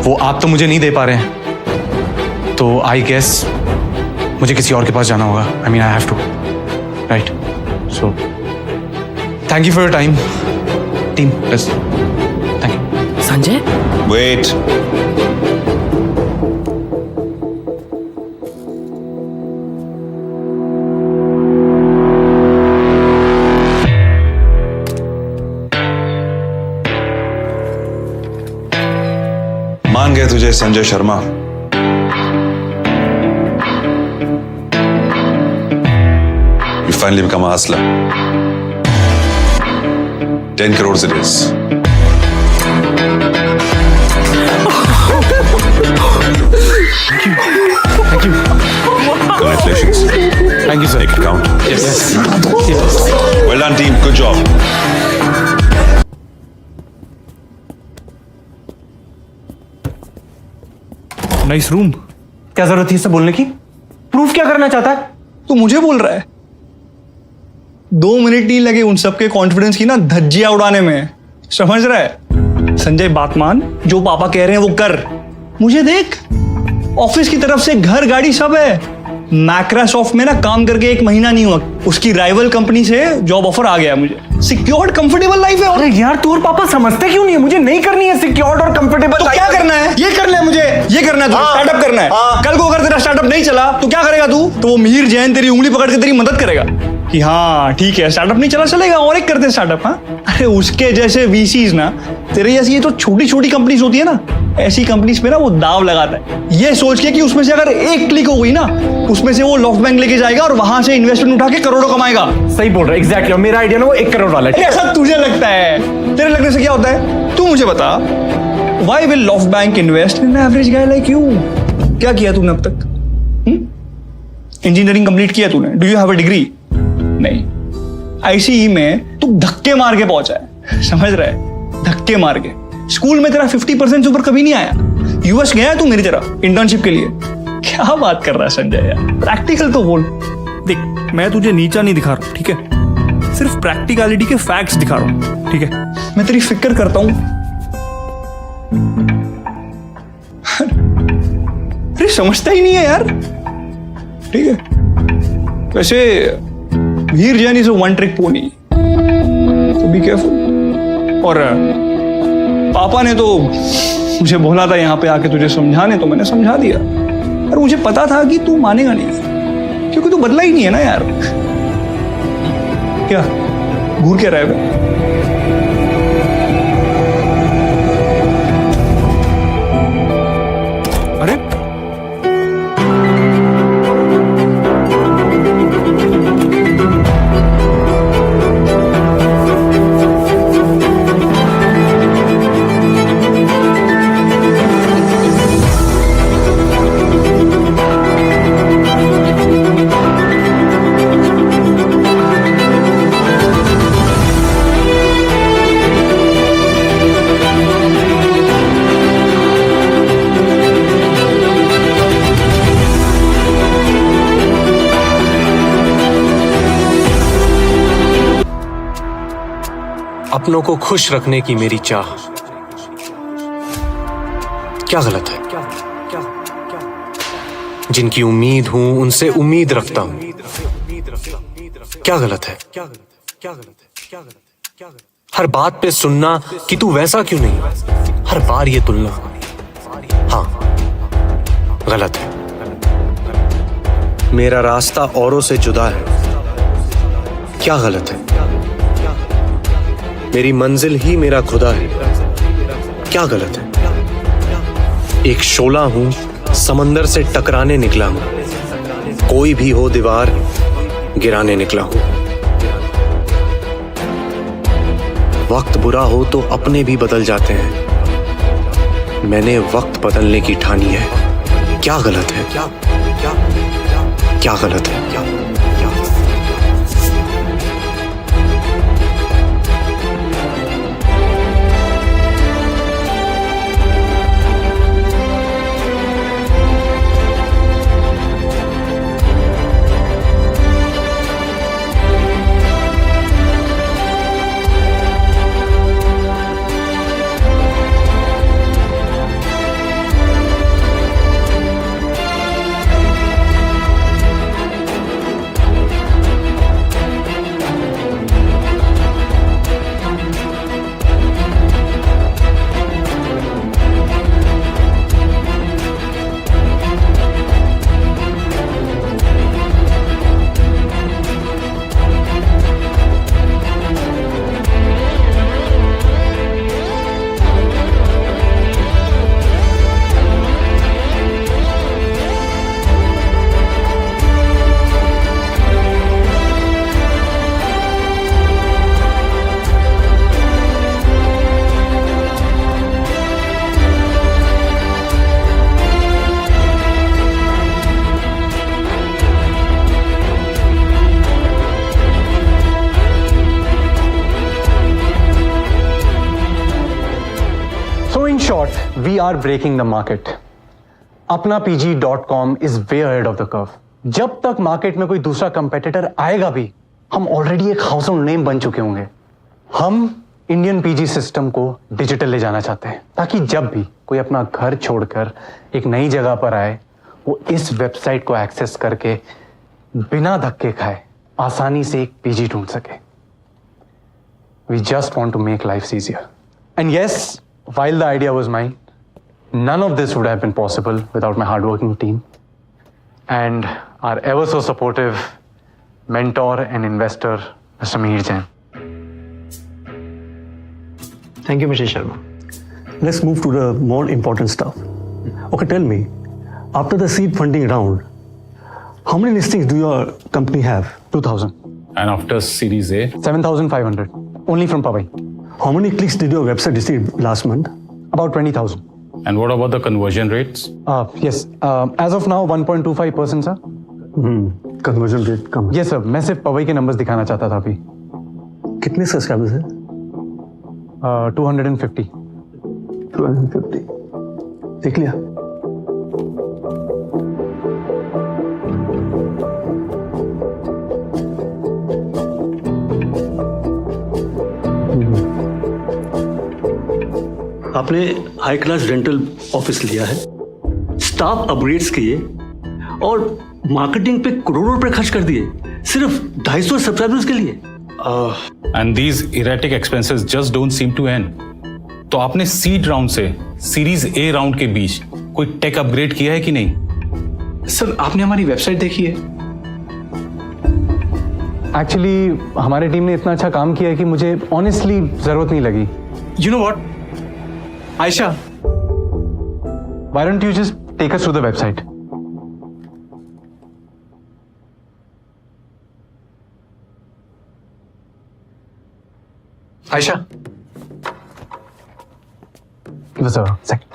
वो आप तो मुझे नहीं दे पा रहे हैं, तो आई गेस मुझे किसी और के पास जाना होगा। I mean I have to, right? So thank you for your time team, please. Thank you. Sanjay, wait. मान गए तुझे Sanjay Sharma. You finally become a hustler. 10 crores it is. Thank you. Congratulations. Thank you, sir. Make it count. Yes. Well done, team. Good job. Nice room. क्या जरूरत थी इससे बोलने की? Proof क्या करना चाहता है? तू मुझे बोल रहा है? 2 मिनट नहीं लगे उन सबके कॉन्फिडेंस की ना धज्जियां उड़ाने में, समझ रहा है? संजय बात मान, जो पापा कह रहे हैं वो कर। मुझे देख, ऑफिस की तरफ से घर गाड़ी सब है। माइक्रोसॉफ्ट में ना काम करके 1 महीना नहीं हुआ, उसकी राइवल कंपनी से जॉब ऑफर आ गया मुझे। सिक्योर्ड कंफर्टेबल लाइफ है। अरे यार तू और पापा समझते क्यों नहीं है? मुझे नहीं करनी है सिक्योर्ड और कंफर्टेबल तो लाइफ। क्या करना है? ये करना है मुझे, ये करना है तुझे। स्टार्टअप करना है। कल को अगर तेरा स्टार्टअप नहीं चला तो क्या करेगा तू? तो वो मिहिर जैन तेरी उंगली पकड़ के तेरी मदद करेगा कि हाँ ठीक है, स्टार्टअप नहीं चला, चलेगा और एक करते स्टार्टअप। हाँ, अरे उसके जैसे वीसीज ना, तेरे जैसी ये तो छोटी छोटी कंपनीज होती है ना, ऐसी कंपनीज पे ना वो दाव लगाता है, ये सोच के कि उसमें से अगर एक क्लिक हो गई ना, उसमें से वो लॉफ्ट बैंक लेके जाएगा और वहां से इन्वेस्टमेंट उठा के करोड़ों कमाएगा। सही बोल रहा है, एग्जैक्टली। और मेरा आइडिया ना वो 1 करोड़ वाला है। ऐसा तुझे लगता है? तेरे लगने से क्या होता है? तू मुझे बता, why will loft bank invest in average guy like you? क्या किया तूने अब तक? इंजीनियरिंग कंप्लीट किया तूने? Do you have a degree? नहीं। आईसीई में तू धक्के मार के पहुंचा है, समझ रहा है? धक्के मार के। स्कूल में तेरा 50% से ऊपर कभी नहीं आया। यूएस गया है तू मेरी तरह इंटर्नशिप के लिए। क्या बात कर रहा है संजय यार, प्रैक्टिकल तो बोल। देख, मैं तुझे नीचा नहीं दिखा रहा, ठीक है? सिर्फ प्रैक्टिकलिटी के फैक्ट्स दिखा रहा हूं, ठीक है? मैं तेरी फिक्र करता हूं। अरे समझता ही नहीं है यार, ठीक है? वैसे Veer Jain is a one trick pony, तो बी केयरफुल। और पापा ने तो मुझे बोला था यहाँ पे आके तुझे समझाने, तो मैंने समझा दिया। और मुझे पता था कि तू मानेगा नहीं, क्योंकि तू बदला ही नहीं है ना यार। क्या घूर के रहे? अरे अपनों को खुश रखने की मेरी चाह क्या गलत है? जिनकी उम्मीद हूं उनसे उम्मीद रखता हूं, क्या गलत है? हर बात पे सुनना कि तू वैसा क्यों नहीं, हर बार ये तुलना, हाँ गलत है। मेरा रास्ता औरों से जुदा है, क्या गलत है? मेरी मंजिल ही मेरा खुदा है, क्या गलत है? एक शोला हूं, समंदर से टकराने निकला हूं, कोई भी हो दीवार गिराने निकला हूं, वक्त बुरा हो तो अपने भी बदल जाते हैं। मैंने वक्त बदलने की ठानी है। क्या गलत है? क्या गलत है? क्या? We are breaking the market. apnapg.com is way ahead of the curve. जब तक मार्केट में कोई दूसरा कंपेटिटर आएगा भी, हम ऑलरेडी एक हाउसहोल्ड नेम बन चुके होंगे। हम इंडियन पीजी सिस्टम को डिजिटल ले जाना चाहते हैं, ताकि जब भी कोई अपना घर छोड़कर एक नई जगह पर आए, वो इस वेबसाइट को एक्सेस करके बिना धक्के खाए आसानी से एक पीजी ढूंढ सके। We just want to make lives easier. And yes, while the idea was mine, none of this would have been possible without my hardworking team and our ever so supportive mentor and investor, Mr. Mihir Jain. Thank you, Mr. Sharma. Let's move to the more important stuff. Okay, tell me, after the seed funding round, how many listings do your company have? 2,000. And after Series A? 7,500. Only from Powai. How many clicks did your website receive last month? About 20,000. And what about the conversion rates? Yes. As of now, 1.25%, sir. Conversion rate कम है। Yes, sir. मैं सिर्फ पवई के numbers दिखाना चाहता था अभी। कितने subscribers हैं? 250. 250. देख लिया? आपने हाई क्लास रेंटल ऑफिस लिया है, स्टाफ अपग्रेड्स किए और मार्केटिंग पे करोड़ों रुपए खर्च कर दिए सिर्फ 250 सब्सक्राइबर्स के लिए। And these erratic expenses just don't seem to end. तो आपने सीड राउंड से सीरीज ए राउंड के बीच कोई टेक अपग्रेड किया है कि नहीं? सर, आपने हमारी वेबसाइट देखी है? एक्चुअली हमारी टीम ने इतना अच्छा काम किया है कि मुझे ऑनेस्टली जरूरत नहीं लगी। You know what? Aisha, why don't you just take us through the website? Aisha, give us a second.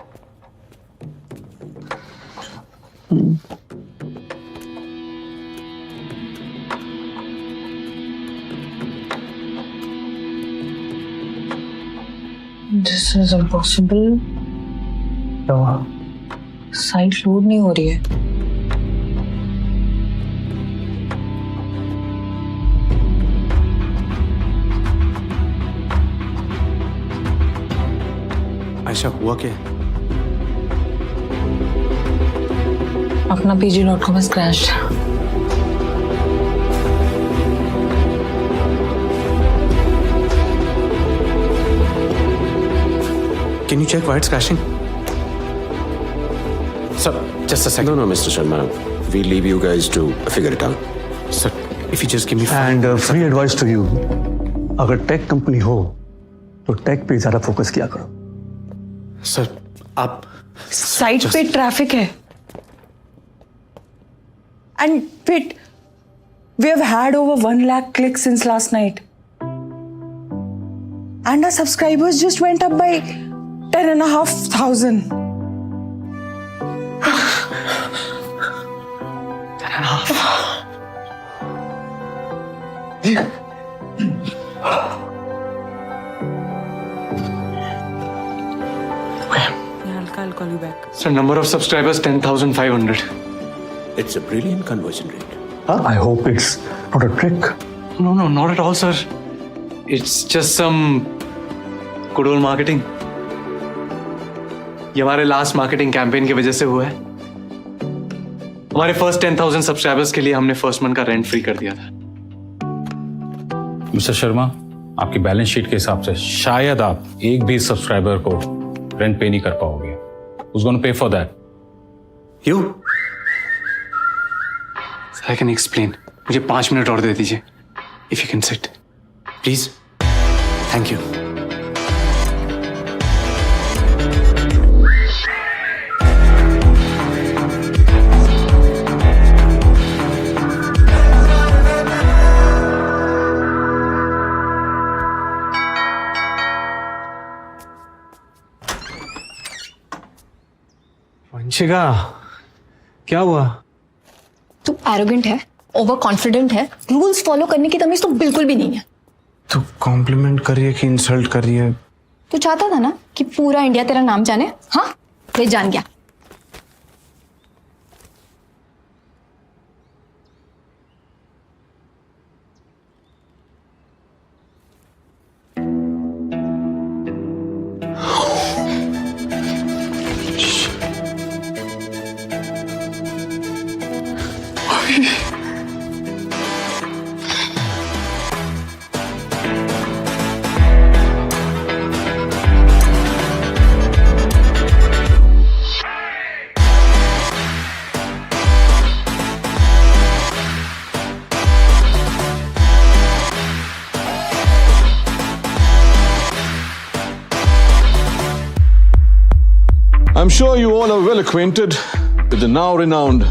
This is impossible. क्या हुआ? साइट लोड नहीं हो रही है। आयशा, हुआ क्या? अपना pg.com has crashed. Can you check why it's crashing? Sir, just a second. No, Mr. Sharma. We leave you guys to figure it out. Sir, if you just give me and free advice to you. अगर tech company हो तो take पे ज्यादा focus किया करो। Sir, आप site पे traffic है। And wait, we have had over 1 lakh clicks since last night. and our subscribers just went up by 10,500. 10.5. I'll call you back. So number of subscribers 10,500. It's a brilliant conversion rate. I hope it's not a trick. No, not at all, sir. It's just some good old marketing. ये हमारे last marketing campaign की वजह से हुआ है. हमारे first 10,000 subscribers के लिए हमने फर्स्ट मंथ का रेंट फ्री कर दिया था. मिस्टर शर्मा, आपकी बैलेंस शीट के हिसाब से शायद आप एक भी सब्सक्राइबर को रेंट पे नहीं कर पाओगे. Who's going to pay for that? You? I can explain. मुझे 5 मिनट और दे दीजिए. If you can sit. Please. Thank you. Vanshika, क्या हुआ? तू एरोगेंट है, ओवर कॉन्फिडेंट है, रूल्स फॉलो करने की तमीज तो बिल्कुल भी नहीं है. तू कॉम्प्लीमेंट कर रही है कि इंसल्ट कर रही है? तू चाहता था ना कि पूरा इंडिया तेरा नाम जाने? हाँ, ये जान गया. I'm sure you all are well acquainted with the now renowned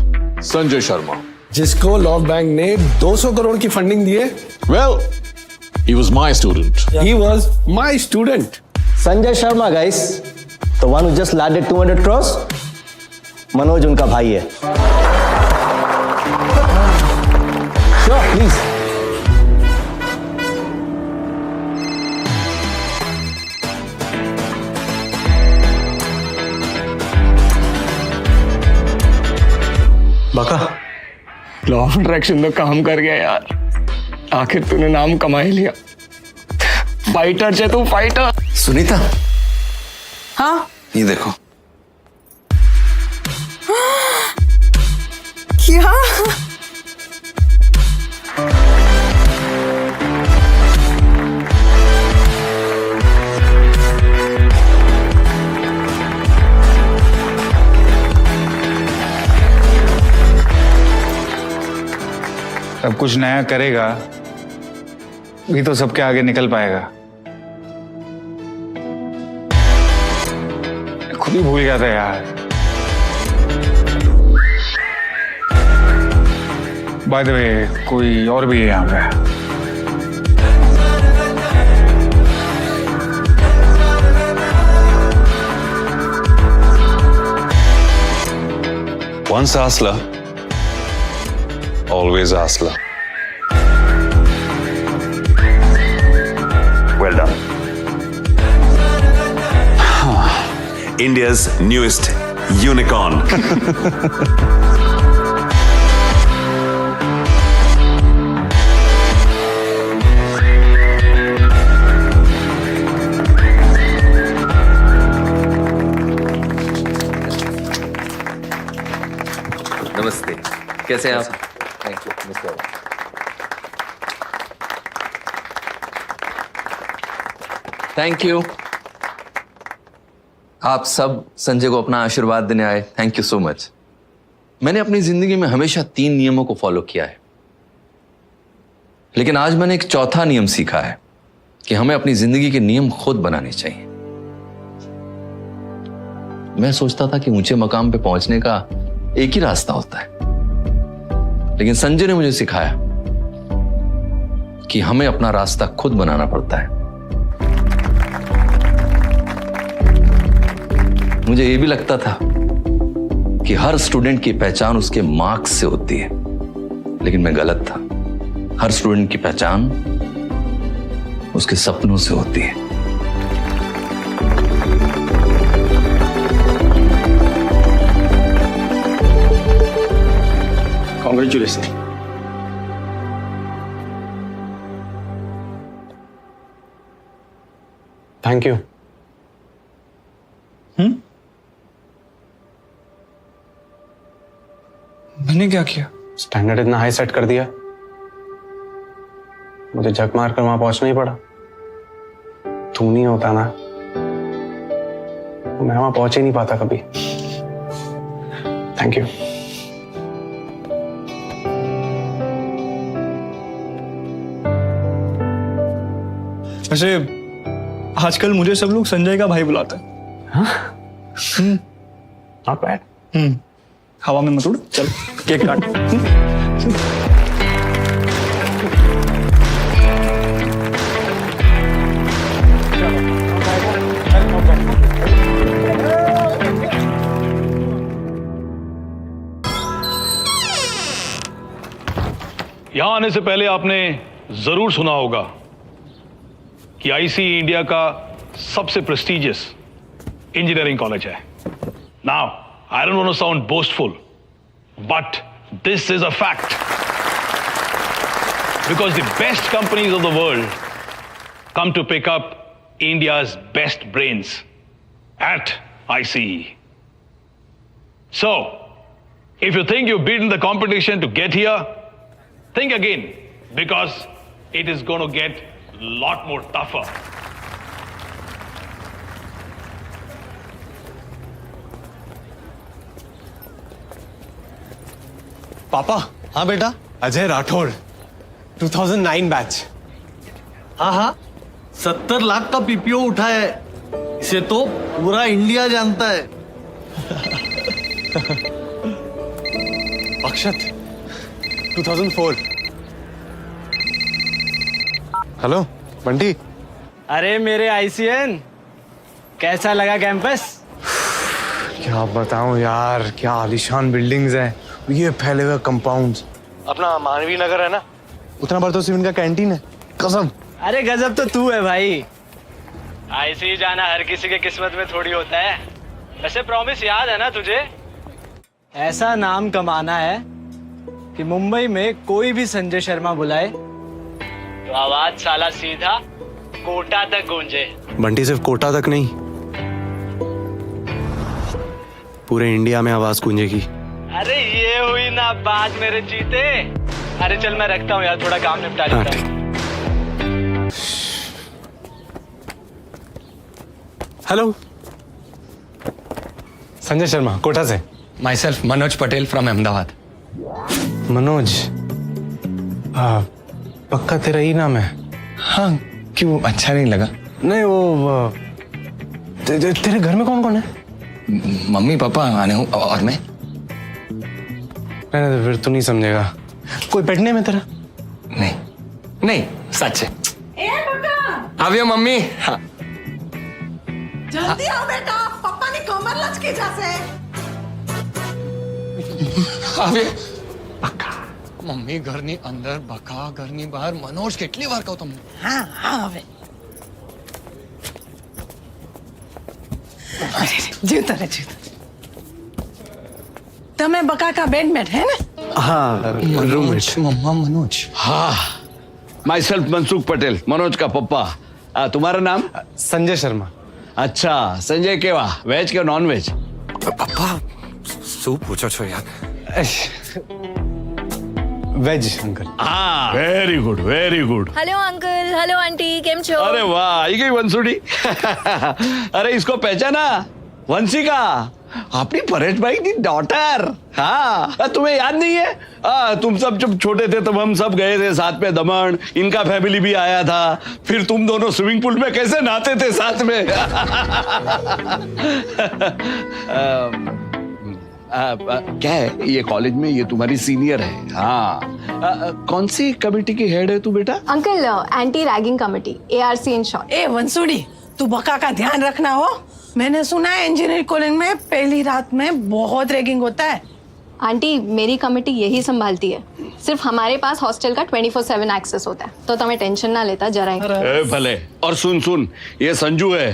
Sanjay Sharma. जिसको लॉ बैंक ने 200 करोड़ की फंडिंग दी है. Well, he was my student. He was my student. Sanjay Sharma guys, the one who just landed 200 crores. Manoj उनका भाई है. Sure, please. बाका, law of attraction तो काम कर गया यार. आखिर तूने नाम कमा ही लिया. फाइटर है तू, फाइटर. सुनीता, हाँ? ये देखो. क्या? सब कुछ नया करेगा भी तो सबके आगे निकल पाएगा. खुद ही भूल गया था यार. बाय द वे, कोई और भी है यहाँ पे? Once Asla, always Asla. Well done. India's newest unicorn. नमस्ते, कैसे हैं आप? Thank you mister. Thank you. आप सब संजय को अपना आशीर्वाद देने आए. Thank you so much. मैंने अपनी जिंदगी में हमेशा 3 नियमों को फॉलो किया है, लेकिन आज मैंने एक चौथा नियम सीखा है कि हमें अपनी जिंदगी के नियम खुद बनाने चाहिए. मैं सोचता था कि ऊंचे मकाम पे पहुंचने का एक ही रास्ता होता है, लेकिन संजय ने मुझे सिखाया कि हमें अपना रास्ता खुद बनाना पड़ता है. मुझे ये भी लगता था कि हर स्टूडेंट की पहचान उसके मार्क्स से होती है, लेकिन मैं गलत था। हर स्टूडेंट की पहचान उसके सपनों से होती है। कॉन्ग्रेचुलेशन। Thank you. मैंने क्या किया? स्टैंडर्ड इतना हाई सेट कर दिया, मुझे झक मार कर वहां पहुंचना ही पड़ा। तू नहीं होता ना, मैं वहां पहुंच ही नहीं पाता कभी। Thank you. वैसे आजकल मुझे सब लोग संजय का भाई बुलाते हैं। Not bad. हवा में मत उड़, चल केक काट। यहां आने से पहले आपने जरूर सुना होगा कि आईसीई इंडिया का सबसे प्रेस्टिजियस इंजीनियरिंग कॉलेज है। Now I don't want to sound boastful, but this is a fact. Because the best companies of the world come to pick up India's best brains at ICE. So, if you think you've beaten the competition to get here, think again, because it is going to get a lot more tougher. पापा। हाँ बेटा। Ajay Rathore 2009 batch. हाँ हाँ, 70 लाख का PPO उठा है, इसे तो पूरा इंडिया जानता है। अक्षत 2004। हेलो बंटी। अरे मेरे आईसीएन, कैसा लगा कैंपस? क्या बताऊं यार, क्या आलीशान बिल्डिंग्स हैं, ये फैले हुए कंपाउंड्स। अपना मानवी नगर है ना, उतना बड़ा तो सिर्फ इनका कैंटीन है, कसम। अरे गजब तो तू है भाई। आईसीई जाना हर किसी के किस्मत में थोड़ी होता है। वैसे प्रॉमिस याद है ना तुझे? ऐसा नाम कमाना है कि मुंबई में कोई भी संजय शर्मा बुलाए तो आवाज साला सीधा कोटा तक गूंजे। बंटी सिर्फ कोटा तक नहीं, पूरे इंडिया में आवाज गूंजेगी। अरे ये हुई ना बात मेरे चीते। अरे चल मैं रखता हूँ यार, थोड़ा काम निपटा लेता हूँ। हेलो, संजय शर्मा कोटा से। My self Manoj Patel from Ahmedabad. Manoj, पक्का तेरा ही नाम है? हाँ, क्यों अच्छा नहीं लगा? नहीं वो तेरे घर में कौन कौन है? मम्मी पापा आने हूँ और मैं। नहीं फिर तू नहीं समझेगा। कोई पेटने में तेरा? नहीं नहीं, सच है। आवियो मम्मी। हाँ जल्दी आओ बेटा, पप्पा ने कमर लचकी जासे। आवियो बका। मम्मी घરની અંદર બકા, ઘરની બહાર મનોજ કેટલી વાર કહું તમને? हाँ हाँ હવે जीवता रे जीवता। તમે બકા का બેડમેટ है ना? हाँ, मनोज मम्मा मनोज। हाँ, माई सेल्फ मनसुख पटेल, मनोज का पप्पा। तुम्हारा नाम? संजय शर्मा। अच्छा, संजय केवा, वेज के नॉन वेज? पप्पा શું પૂછો છો યાર? વેજ અંકલ। हाँ, very good very good. Hello uncle, hello aunty, केम छो? अरे वाह, आई गई वंसुड़ी। अरे इसको पहचाना? वंशिका, अपनी परेश भाई की डॉटर। हाँ, तुम्हें याद नहीं है? तुम सब जब छोटे थे तब हम सब गए थे साथ में दमन, इनका फैमिली भी आया था। फिर तुम दोनों स्विमिंग पूल में कैसे नहाते थे साथ में। क्या है ये कॉलेज में, ये तुम्हारी सीनियर है। हाँ, कौन सी कमेटी की हेड है तू बेटा? Uncle anti ragging committee, ARC in short. ए वंसुड़ी, तू बका का ध्यान रखना हो। मैंने सुना है इंजीनियरिंग कॉलेज में पहली रात में बहुत रैगिंग होता है। आंटी मेरी कमेटी यही संभालती है। सिर्फ हमारे पास हॉस्टल का 24/7 एक्सेस होता है, तो तुम्हें टेंशन ना लेता जरा। भले। और सुन सुन, ये संजू है,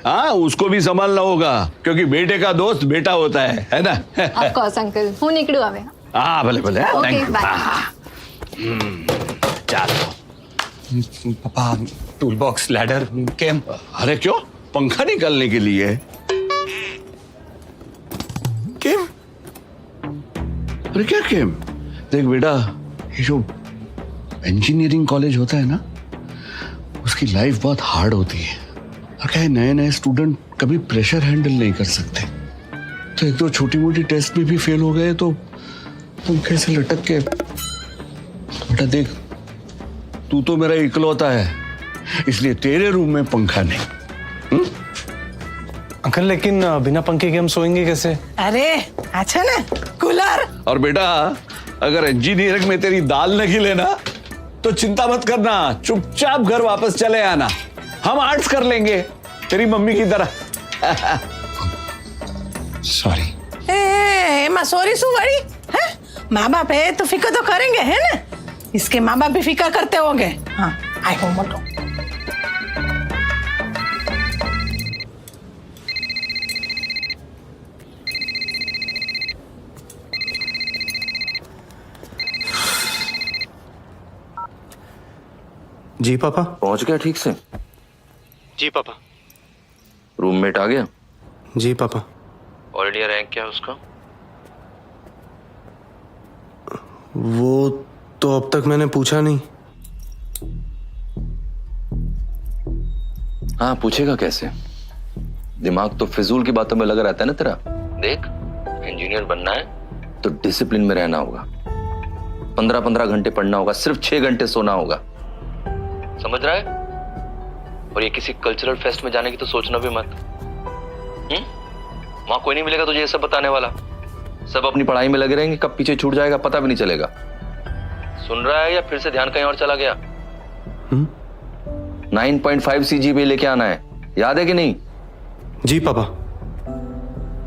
हाँ, उसको भी संभालना होगा क्योंकि बेटे का दोस्त बेटा होता है ना। ऑफ कोर्स अंकल, हूँ निकलू हमें। हाँ भले भले, ओके, थैंक यू। बाय। चलो पापा, टूल बॉक्स लैडर केम। अरे क्यों, पंखा निकालने के लिए? केम? अरे क्या केम? देख बेटा, ये जो इंजीनियरिंग कॉलेज होता है ना, उसकी लाइफ बहुत हार्ड होती है। और क्या है, नए नए स्टूडेंट कभी प्रेशर हैंडल नहीं कर सकते, तो एक दो छोटी मोटी टेस्ट में भी फेल हो गए तो तुम कैसे लटक के। बेटा देख, तू तो मेरा इकलौता है, इसलिए तेरे रूम में पंखा नहीं। अंकल लेकिन बिना पंखे के हम सोएंगे कैसे? अरे अच्छा ना, कूलर। और बेटा, अगर इंजीनियरिंग में तेरी दाल न खिले ना तो चिंता मत करना, चुपचाप घर वापस चले आना, हम आर्ट्स कर लेंगे तेरी मम्मी की तरह। सॉरी। ए सॉरी सु बड़ी है, माँ बाप है तो फिक्र तो करेंगे, है ना? इसके माँ बाप भी फिक्र करते होंगे। हाँ, आई हो मोटो। जी पापा। पहुंच गया ठीक से? जी पापा। रूममेट आ गया? जी पापा। ऑल इंडिया रैंक क्या है उसका? वो तो अब तक मैंने पूछा नहीं। हाँ, पूछेगा कैसे? दिमाग तो फिजूल की बातों में लगा रहता है ना तेरा। देख, इंजीनियर बनना है तो डिसिप्लिन में रहना होगा, 15-15 घंटे पढ़ना होगा, सिर्फ 6 घंटे सोना होगा, समझ रहा है? और ये किसी कल्चरल फेस्ट में जाने की तो सोचना भी मत। वहां कोई नहीं मिलेगा तुझे ये सब बताने वाला, सब अपनी पढ़ाई में लगे रहेंगे, कब पीछे छूट जाएगा पता भी नहीं चलेगा। सुन रहा है या फिर से ध्यान कहीं और चला गया? 9.5 CGPA लेके आना है, याद है कि नहीं? जी पापा।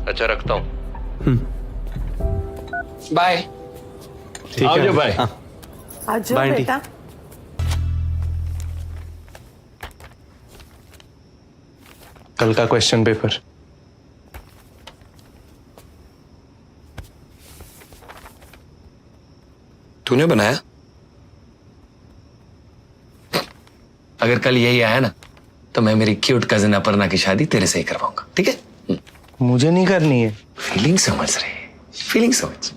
अच्छा, रखता हूं। बाय। आओ जो भाई। आज बाय आंटी। बेटा। कल का क्वेश्चन पेपर। तूने बनाया? अगर कल यही आया ना तो मैं मेरी क्यूट कजिन अपर्णा की शादी तेरे से ही करवाऊंगा, ठीक है? मुझे नहीं करनी है। फीलिंग समझ रहे, फीलिंग समझ।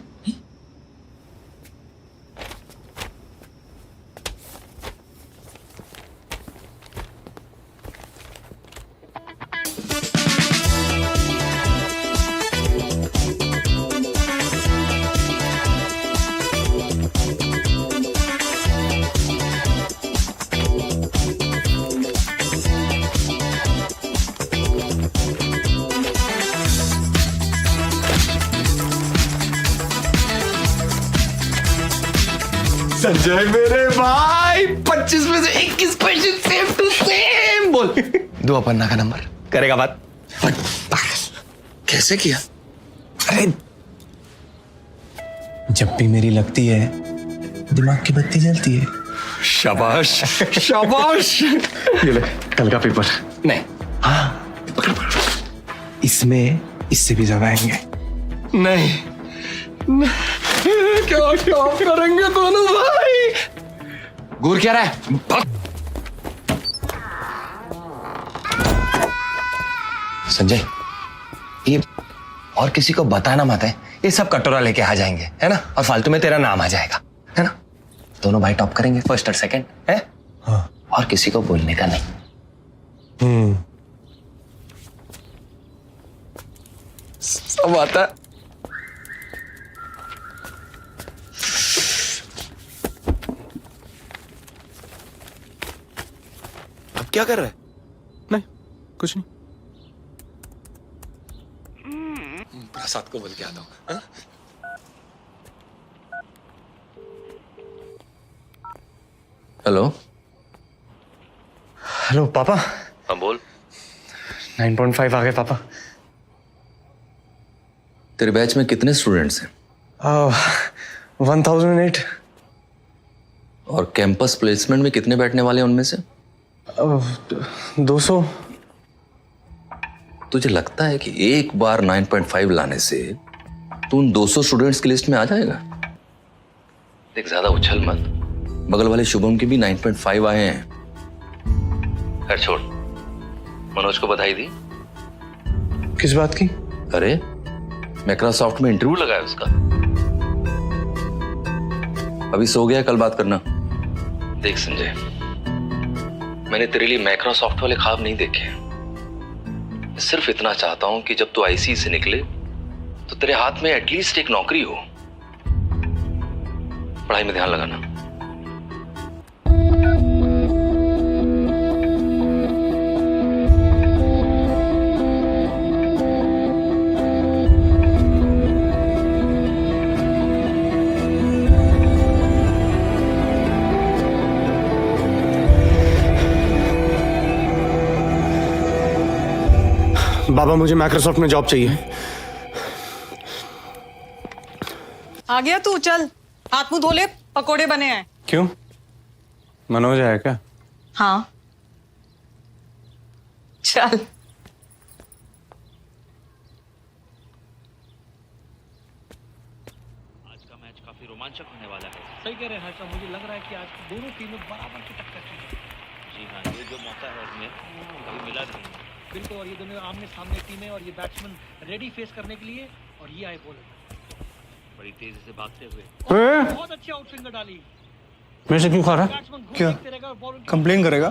संजय मेरे भाई, 25 में से 21 क्वेश्चन सेम टू सेम। बोल। दो अपर्णा का नंबर। करेगा बात? कैसे किया? अरे जब भी मेरी लगती है दिमाग की बत्ती जलती है। शाबाश शाबाश। ये ले, कल का पेपर। नहीं। हाँ, इसमें इससे भी ज्यादा आएंगे। नहीं, क्या क्या करेंगे दोनों भाई? घूर क्या रहा है? संजय, ये और किसी को बताना मत है, ये सब कटोरा लेके आ जाएंगे, है ना? और फालतू में तेरा नाम आ जाएगा, है ना? दोनों भाई टॉप करेंगे, फर्स्ट और सेकंड, है? हाँ। और किसी को बोलने का नहीं। सब आता है। अब क्या कर रहा है? नहीं, कुछ नहीं। प्रसाद को बोल के आता हूँ। हेलो। हेलो पापा। हाँ बोल। 9.5 आ गए पापा। तेरे बैच में कितने स्टूडेंट्स हैं? 1008। और कैंपस प्लेसमेंट में कितने बैठने वाले हैं उनमें से? 200। तुझे लगता है कि एक बार 9.5 लाने से तू उन 200 स्टूडेंट्स की लिस्ट में आ जाएगा? देख, ज्यादा उछल मत। बगल वाले शुभम के भी 9.5 आए हैं। खैर छोड़, मनोज को बधाई दी? किस बात की? अरे माइक्रोसॉफ्ट में इंटरव्यू लगा है उसका। अभी सो गया, कल बात करना। देख संजय, मैंने तेरे लिए माइक्रोसॉफ्ट वाले ख्वाब नहीं देखे। सिर्फ इतना चाहता हूं कि जब तू आईसी से निकले तो तेरे हाथ में एटलीस्ट एक नौकरी हो। पढ़ाई में ध्यान लगाना। बाबा मुझे माइक्रोसॉफ्ट में जॉब चाहिए। आ गया तू, चल हाथ मुंह धो ले, पकोड़े बने हैं। क्यों, मनोज आया क्या? हाँ चल। आज का मैच काफी रोमांचक होने वाला है। सही कह रहे हैं हर्षा, मुझे लग रहा है कि आज दोनों टीमें बराबर की टक्कर की। जी हाँ, ये जो मौका है इसमें कभी मिला नहीं। बिल्कुल, और ये दोनों आमने सामने टीमें और ये बैट्समैन रेडी फेस करने के लिए, और ये आए बॉलर बड़ी तेजी से भागते हुए। बहुत अच्छी आउटस्विंगर डाली। मेरे से क्यों खा रहा है? क्या कंप्लेन करेगा?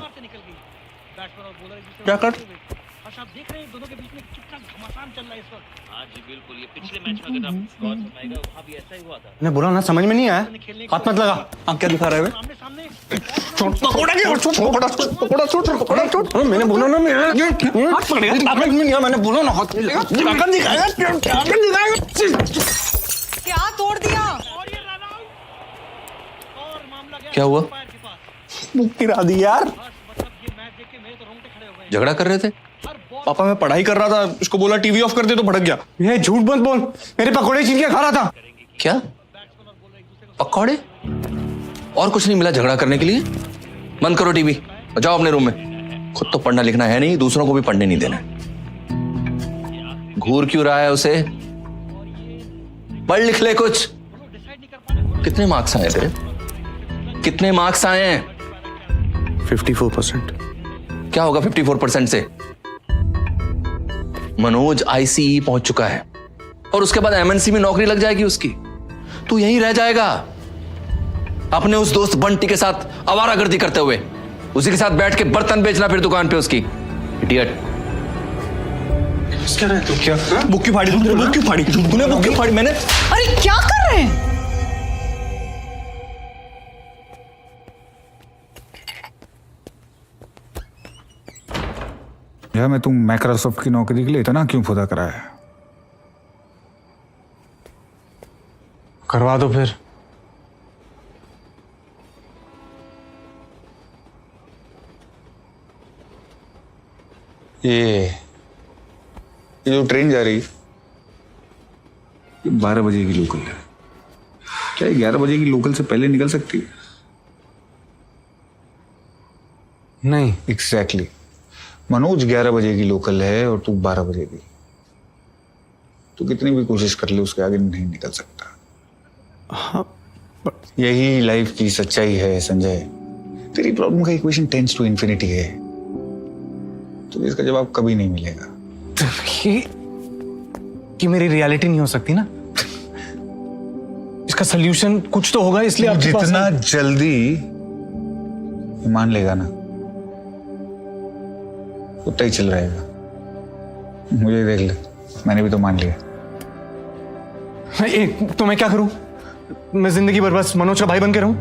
क्या कर? हर्षा, आप देख रहे हैं दोनों के बीच में कितना घमासान चल रहा है इस वक्त। हाँ जी बिल्कुल, ये पिछले मैच में अगर आप स्कोर सुनाएगा वहाँ भी ऐसा ही हुआ था। मैंने बोला ना, समझ में नहीं आया। हाथ मत लगा। आप क्या दिखा रहे हो? मैंने बोला ना, मैंने बोला ना हाथ क्या तोड़ दिया? क्या हुआ? गिरा दी यार। झगड़ा कर रहे थे? पापा मैं पढ़ाई कर रहा था, उसको बोला टीवी ऑफ कर दे तो भड़क गया। ये झूठ मत बोल, मेरे पकौड़े छीन के खा रहा था। क्या पकौड़े? और कुछ नहीं मिला झगड़ा करने के लिए? बंद करो टीवी, जाओ अपने रूम में। खुद तो पढ़ना लिखना है नहीं, दूसरों को भी पढ़ने नहीं देना। घूर क्यों रहा है उसे? पढ़ लिख ले कुछ। कितने मार्क्स आए तेरे? कितने मार्क्स आए हैं? 54%। क्या होगा 54% से? मनोज आईसीई पहुंच चुका है और उसके बाद एमएनसी में नौकरी लग जाएगी उसकी। तू यहीं रह जाएगा अपने उस दोस्त बंटी के साथ आवारागर्दी करते हुए, उसी के साथ बैठ के बर्तन बेचना फिर दुकान पे उसकी। इडियट। क्या रहा है तू? क्या बुक क्यों फाड़ी? तूने बुक क्यों फाड़ी? तूने बुक क्यों फाड़ी? मैंने अरे क्या कर रहे हैं? यार मैं तुम माइक्रोसॉफ्ट की नौकरी के लिए इतना क्यों खुदा कराया? करवा दो फिर। ये जो ट्रेन जा रही है 12 बजे की लोकल है। क्या 11 बजे की लोकल से पहले निकल सकती है? नहीं। एग्जैक्टली। मनोज 11 बजे की लोकल है और तू 12 बजे की। तू कितनी भी कोशिश कर ले उसके आगे नहीं निकल सकता। हाँ, यही लाइफ की सच्चाई है संजय। तेरी प्रॉब्लम का इक्वेशन टेंड्स टू इंफिनिटी है, तो इसका जवाब कभी नहीं मिलेगा। ये मेरी रियलिटी नहीं हो सकती ना। इसका सलूशन कुछ तो होगा, इसलिए आपके पास जितना जल्दी मान लेगा ना उतना ही चल रहेगा। मुझे देख ले, मैंने भी तो मान लिया। तो मैं क्या करूं? मैं जिंदगी भर बस मनोज का भाई बन के रहूं?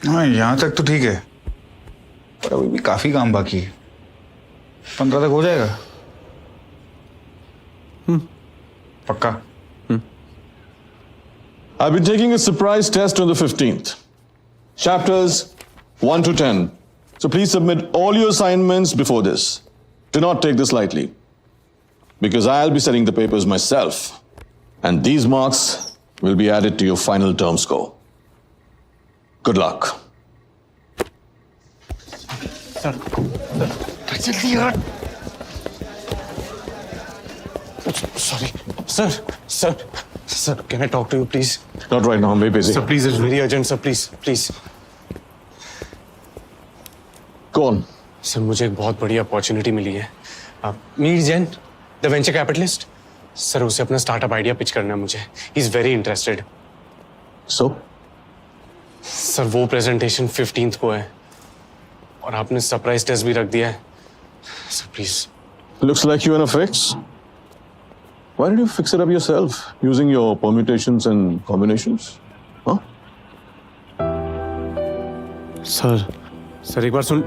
हाँ, यहां तक तो ठीक है, तो अभी भी काफी काम बाकी है। 15 तक हो जाएगा। पक्का। I've been taking a surprise test on the 15th. Chapters 1 to 10. So please submit all your assignments before this. Do not take this lightly. Because I'll be setting the papers myself. And these marks will be added to your final term score. Good luck. Sorry. Sir, can I talk to you, please? Not right now, I'm very busy. Sir, please, it's very urgent, sir, please. कौन? Sir, मुझे एक बहुत बड़ी opportunity मिली है। Mir Jain, the venture capitalist, sir उसे अपना startup idea pitch करना है मुझे। He is very interested. So? Sir वो प्रेजेंटेशन 15th को है और आपने सरप्राइज टेस्ट भी रख दिया है। Sir please. Looks like you're in a fix. Why did you fix it up yourself using your permutations and combinations? Huh? Sir एक बार सुन।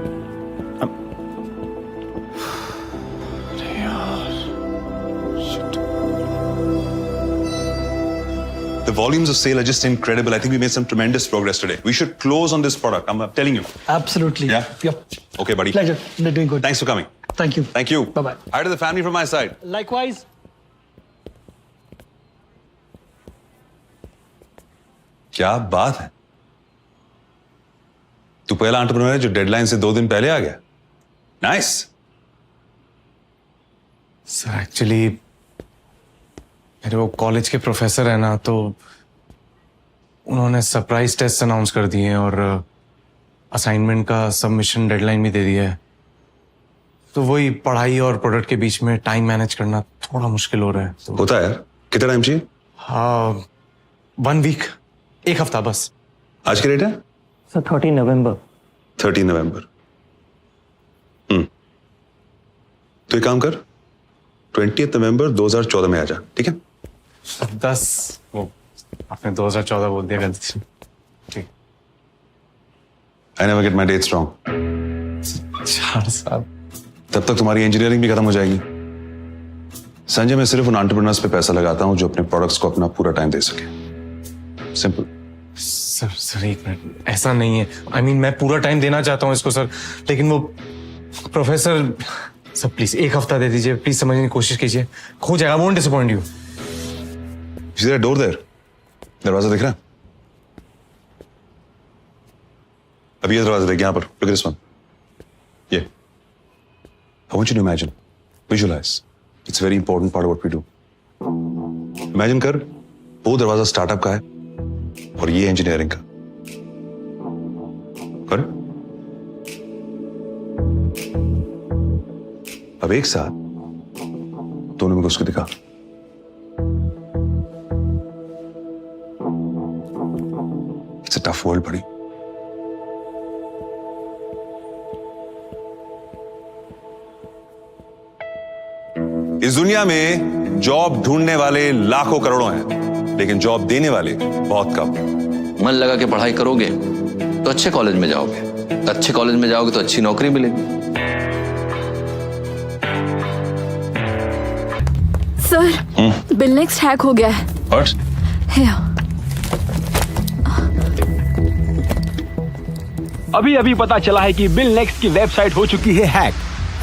The volumes of sale are just incredible. I think we made some tremendous progress today. We should close on this product. I'm telling you. Absolutely. Yeah? Yep. Okay, buddy. Pleasure. They're doing good. Thanks for coming. Thank you. Thank you. Bye-bye. Hi to the family from my side. Likewise. क्या बात है? तू पहला entrepreneur है जो deadline से 2 दिन पहले आ गया। नाइस। सर एक्चुअली मेरे वो कॉलेज के प्रोफेसर है ना, तो उन्होंने सरप्राइज टेस्ट अनाउंस कर दिए और असाइनमेंट का सबमिशन डेडलाइन भी दे दिया है। तो वही पढ़ाई और प्रोडक्ट के बीच में टाइम मैनेज करना थोड़ा मुश्किल हो रहा है। तो होता है यार। कितना टाइम चाहिए? 1 वीक, 1 हफ्ता बस। आज की डेट है? सर 30 नवंबर। 30 नवंबर। तो एक काम कर, 20 नवंबर 2014 में आ जा, ठीक है? 10 वो आपने 2014 बोल दिया गलती से। ठीक। I never get my dates wrong. 4 साल। तब तक तुम्हारी इंजीनियरिंग भी खत्म हो जाएगी। संजय, मैं सिर्फ उन एंटरप्रेन्योर्स पे पैसा लगाता हूं जो अपने प्रोडक्ट्स को अपना पूरा टाइम दे सके। सिंपल। सर एक मिनट, ऐसा नहीं है। I mean, मैं पूरा टाइम देना चाहता हूँ इसको सर, लेकिन वो प्रोफेसर। सर प्लीज 1 हफ्ता दे दीजिए, प्लीज समझने की कोशिश कीजिए। हो जाएगा, won't disappoint you. Is there a door there? दरवाजा दिख रहा है? अभी ये दरवाजा देख, यहाँ पर। Look at this one. Yeah. I want you to imagine, visualize. It's a very important part of what we do. Imagine कर, वो दरवाजा स्टार्टअप का है और ये इंजीनियरिंग का। कर? अब एक साथ दोनों में घुस के दिखा। It's a tough world, buddy. इस दुनिया में जॉब ढूंढने वाले लाखों करोड़ों हैं, लेकिन जॉब देने वाले बहुत कम। मन लगा के पढ़ाई करोगे तो अच्छे कॉलेज में जाओगे, अच्छे कॉलेज में जाओगे तो अच्छी नौकरी मिलेगी। सर, बिल नेक्स्ट हैक हो गया है। What? अभी पता चला है कि बिल नेक्स्ट की वेबसाइट हो चुकी है हैक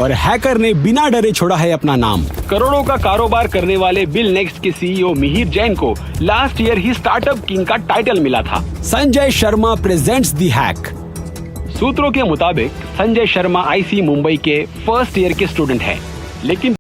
और हैकर ने बिना डरे छोड़ा है अपना नाम। करोड़ों का कारोबार करने वाले बिल नेक्स्ट के सीईओ मिहिर जैन को लास्ट ईयर ही स्टार्टअप किंग का टाइटल मिला था। Sanjay Sharma presents the hack. सूत्रों के मुताबिक संजय शर्मा आईसी मुंबई के फर्स्ट ईयर के स्टूडेंट हैं, लेकिन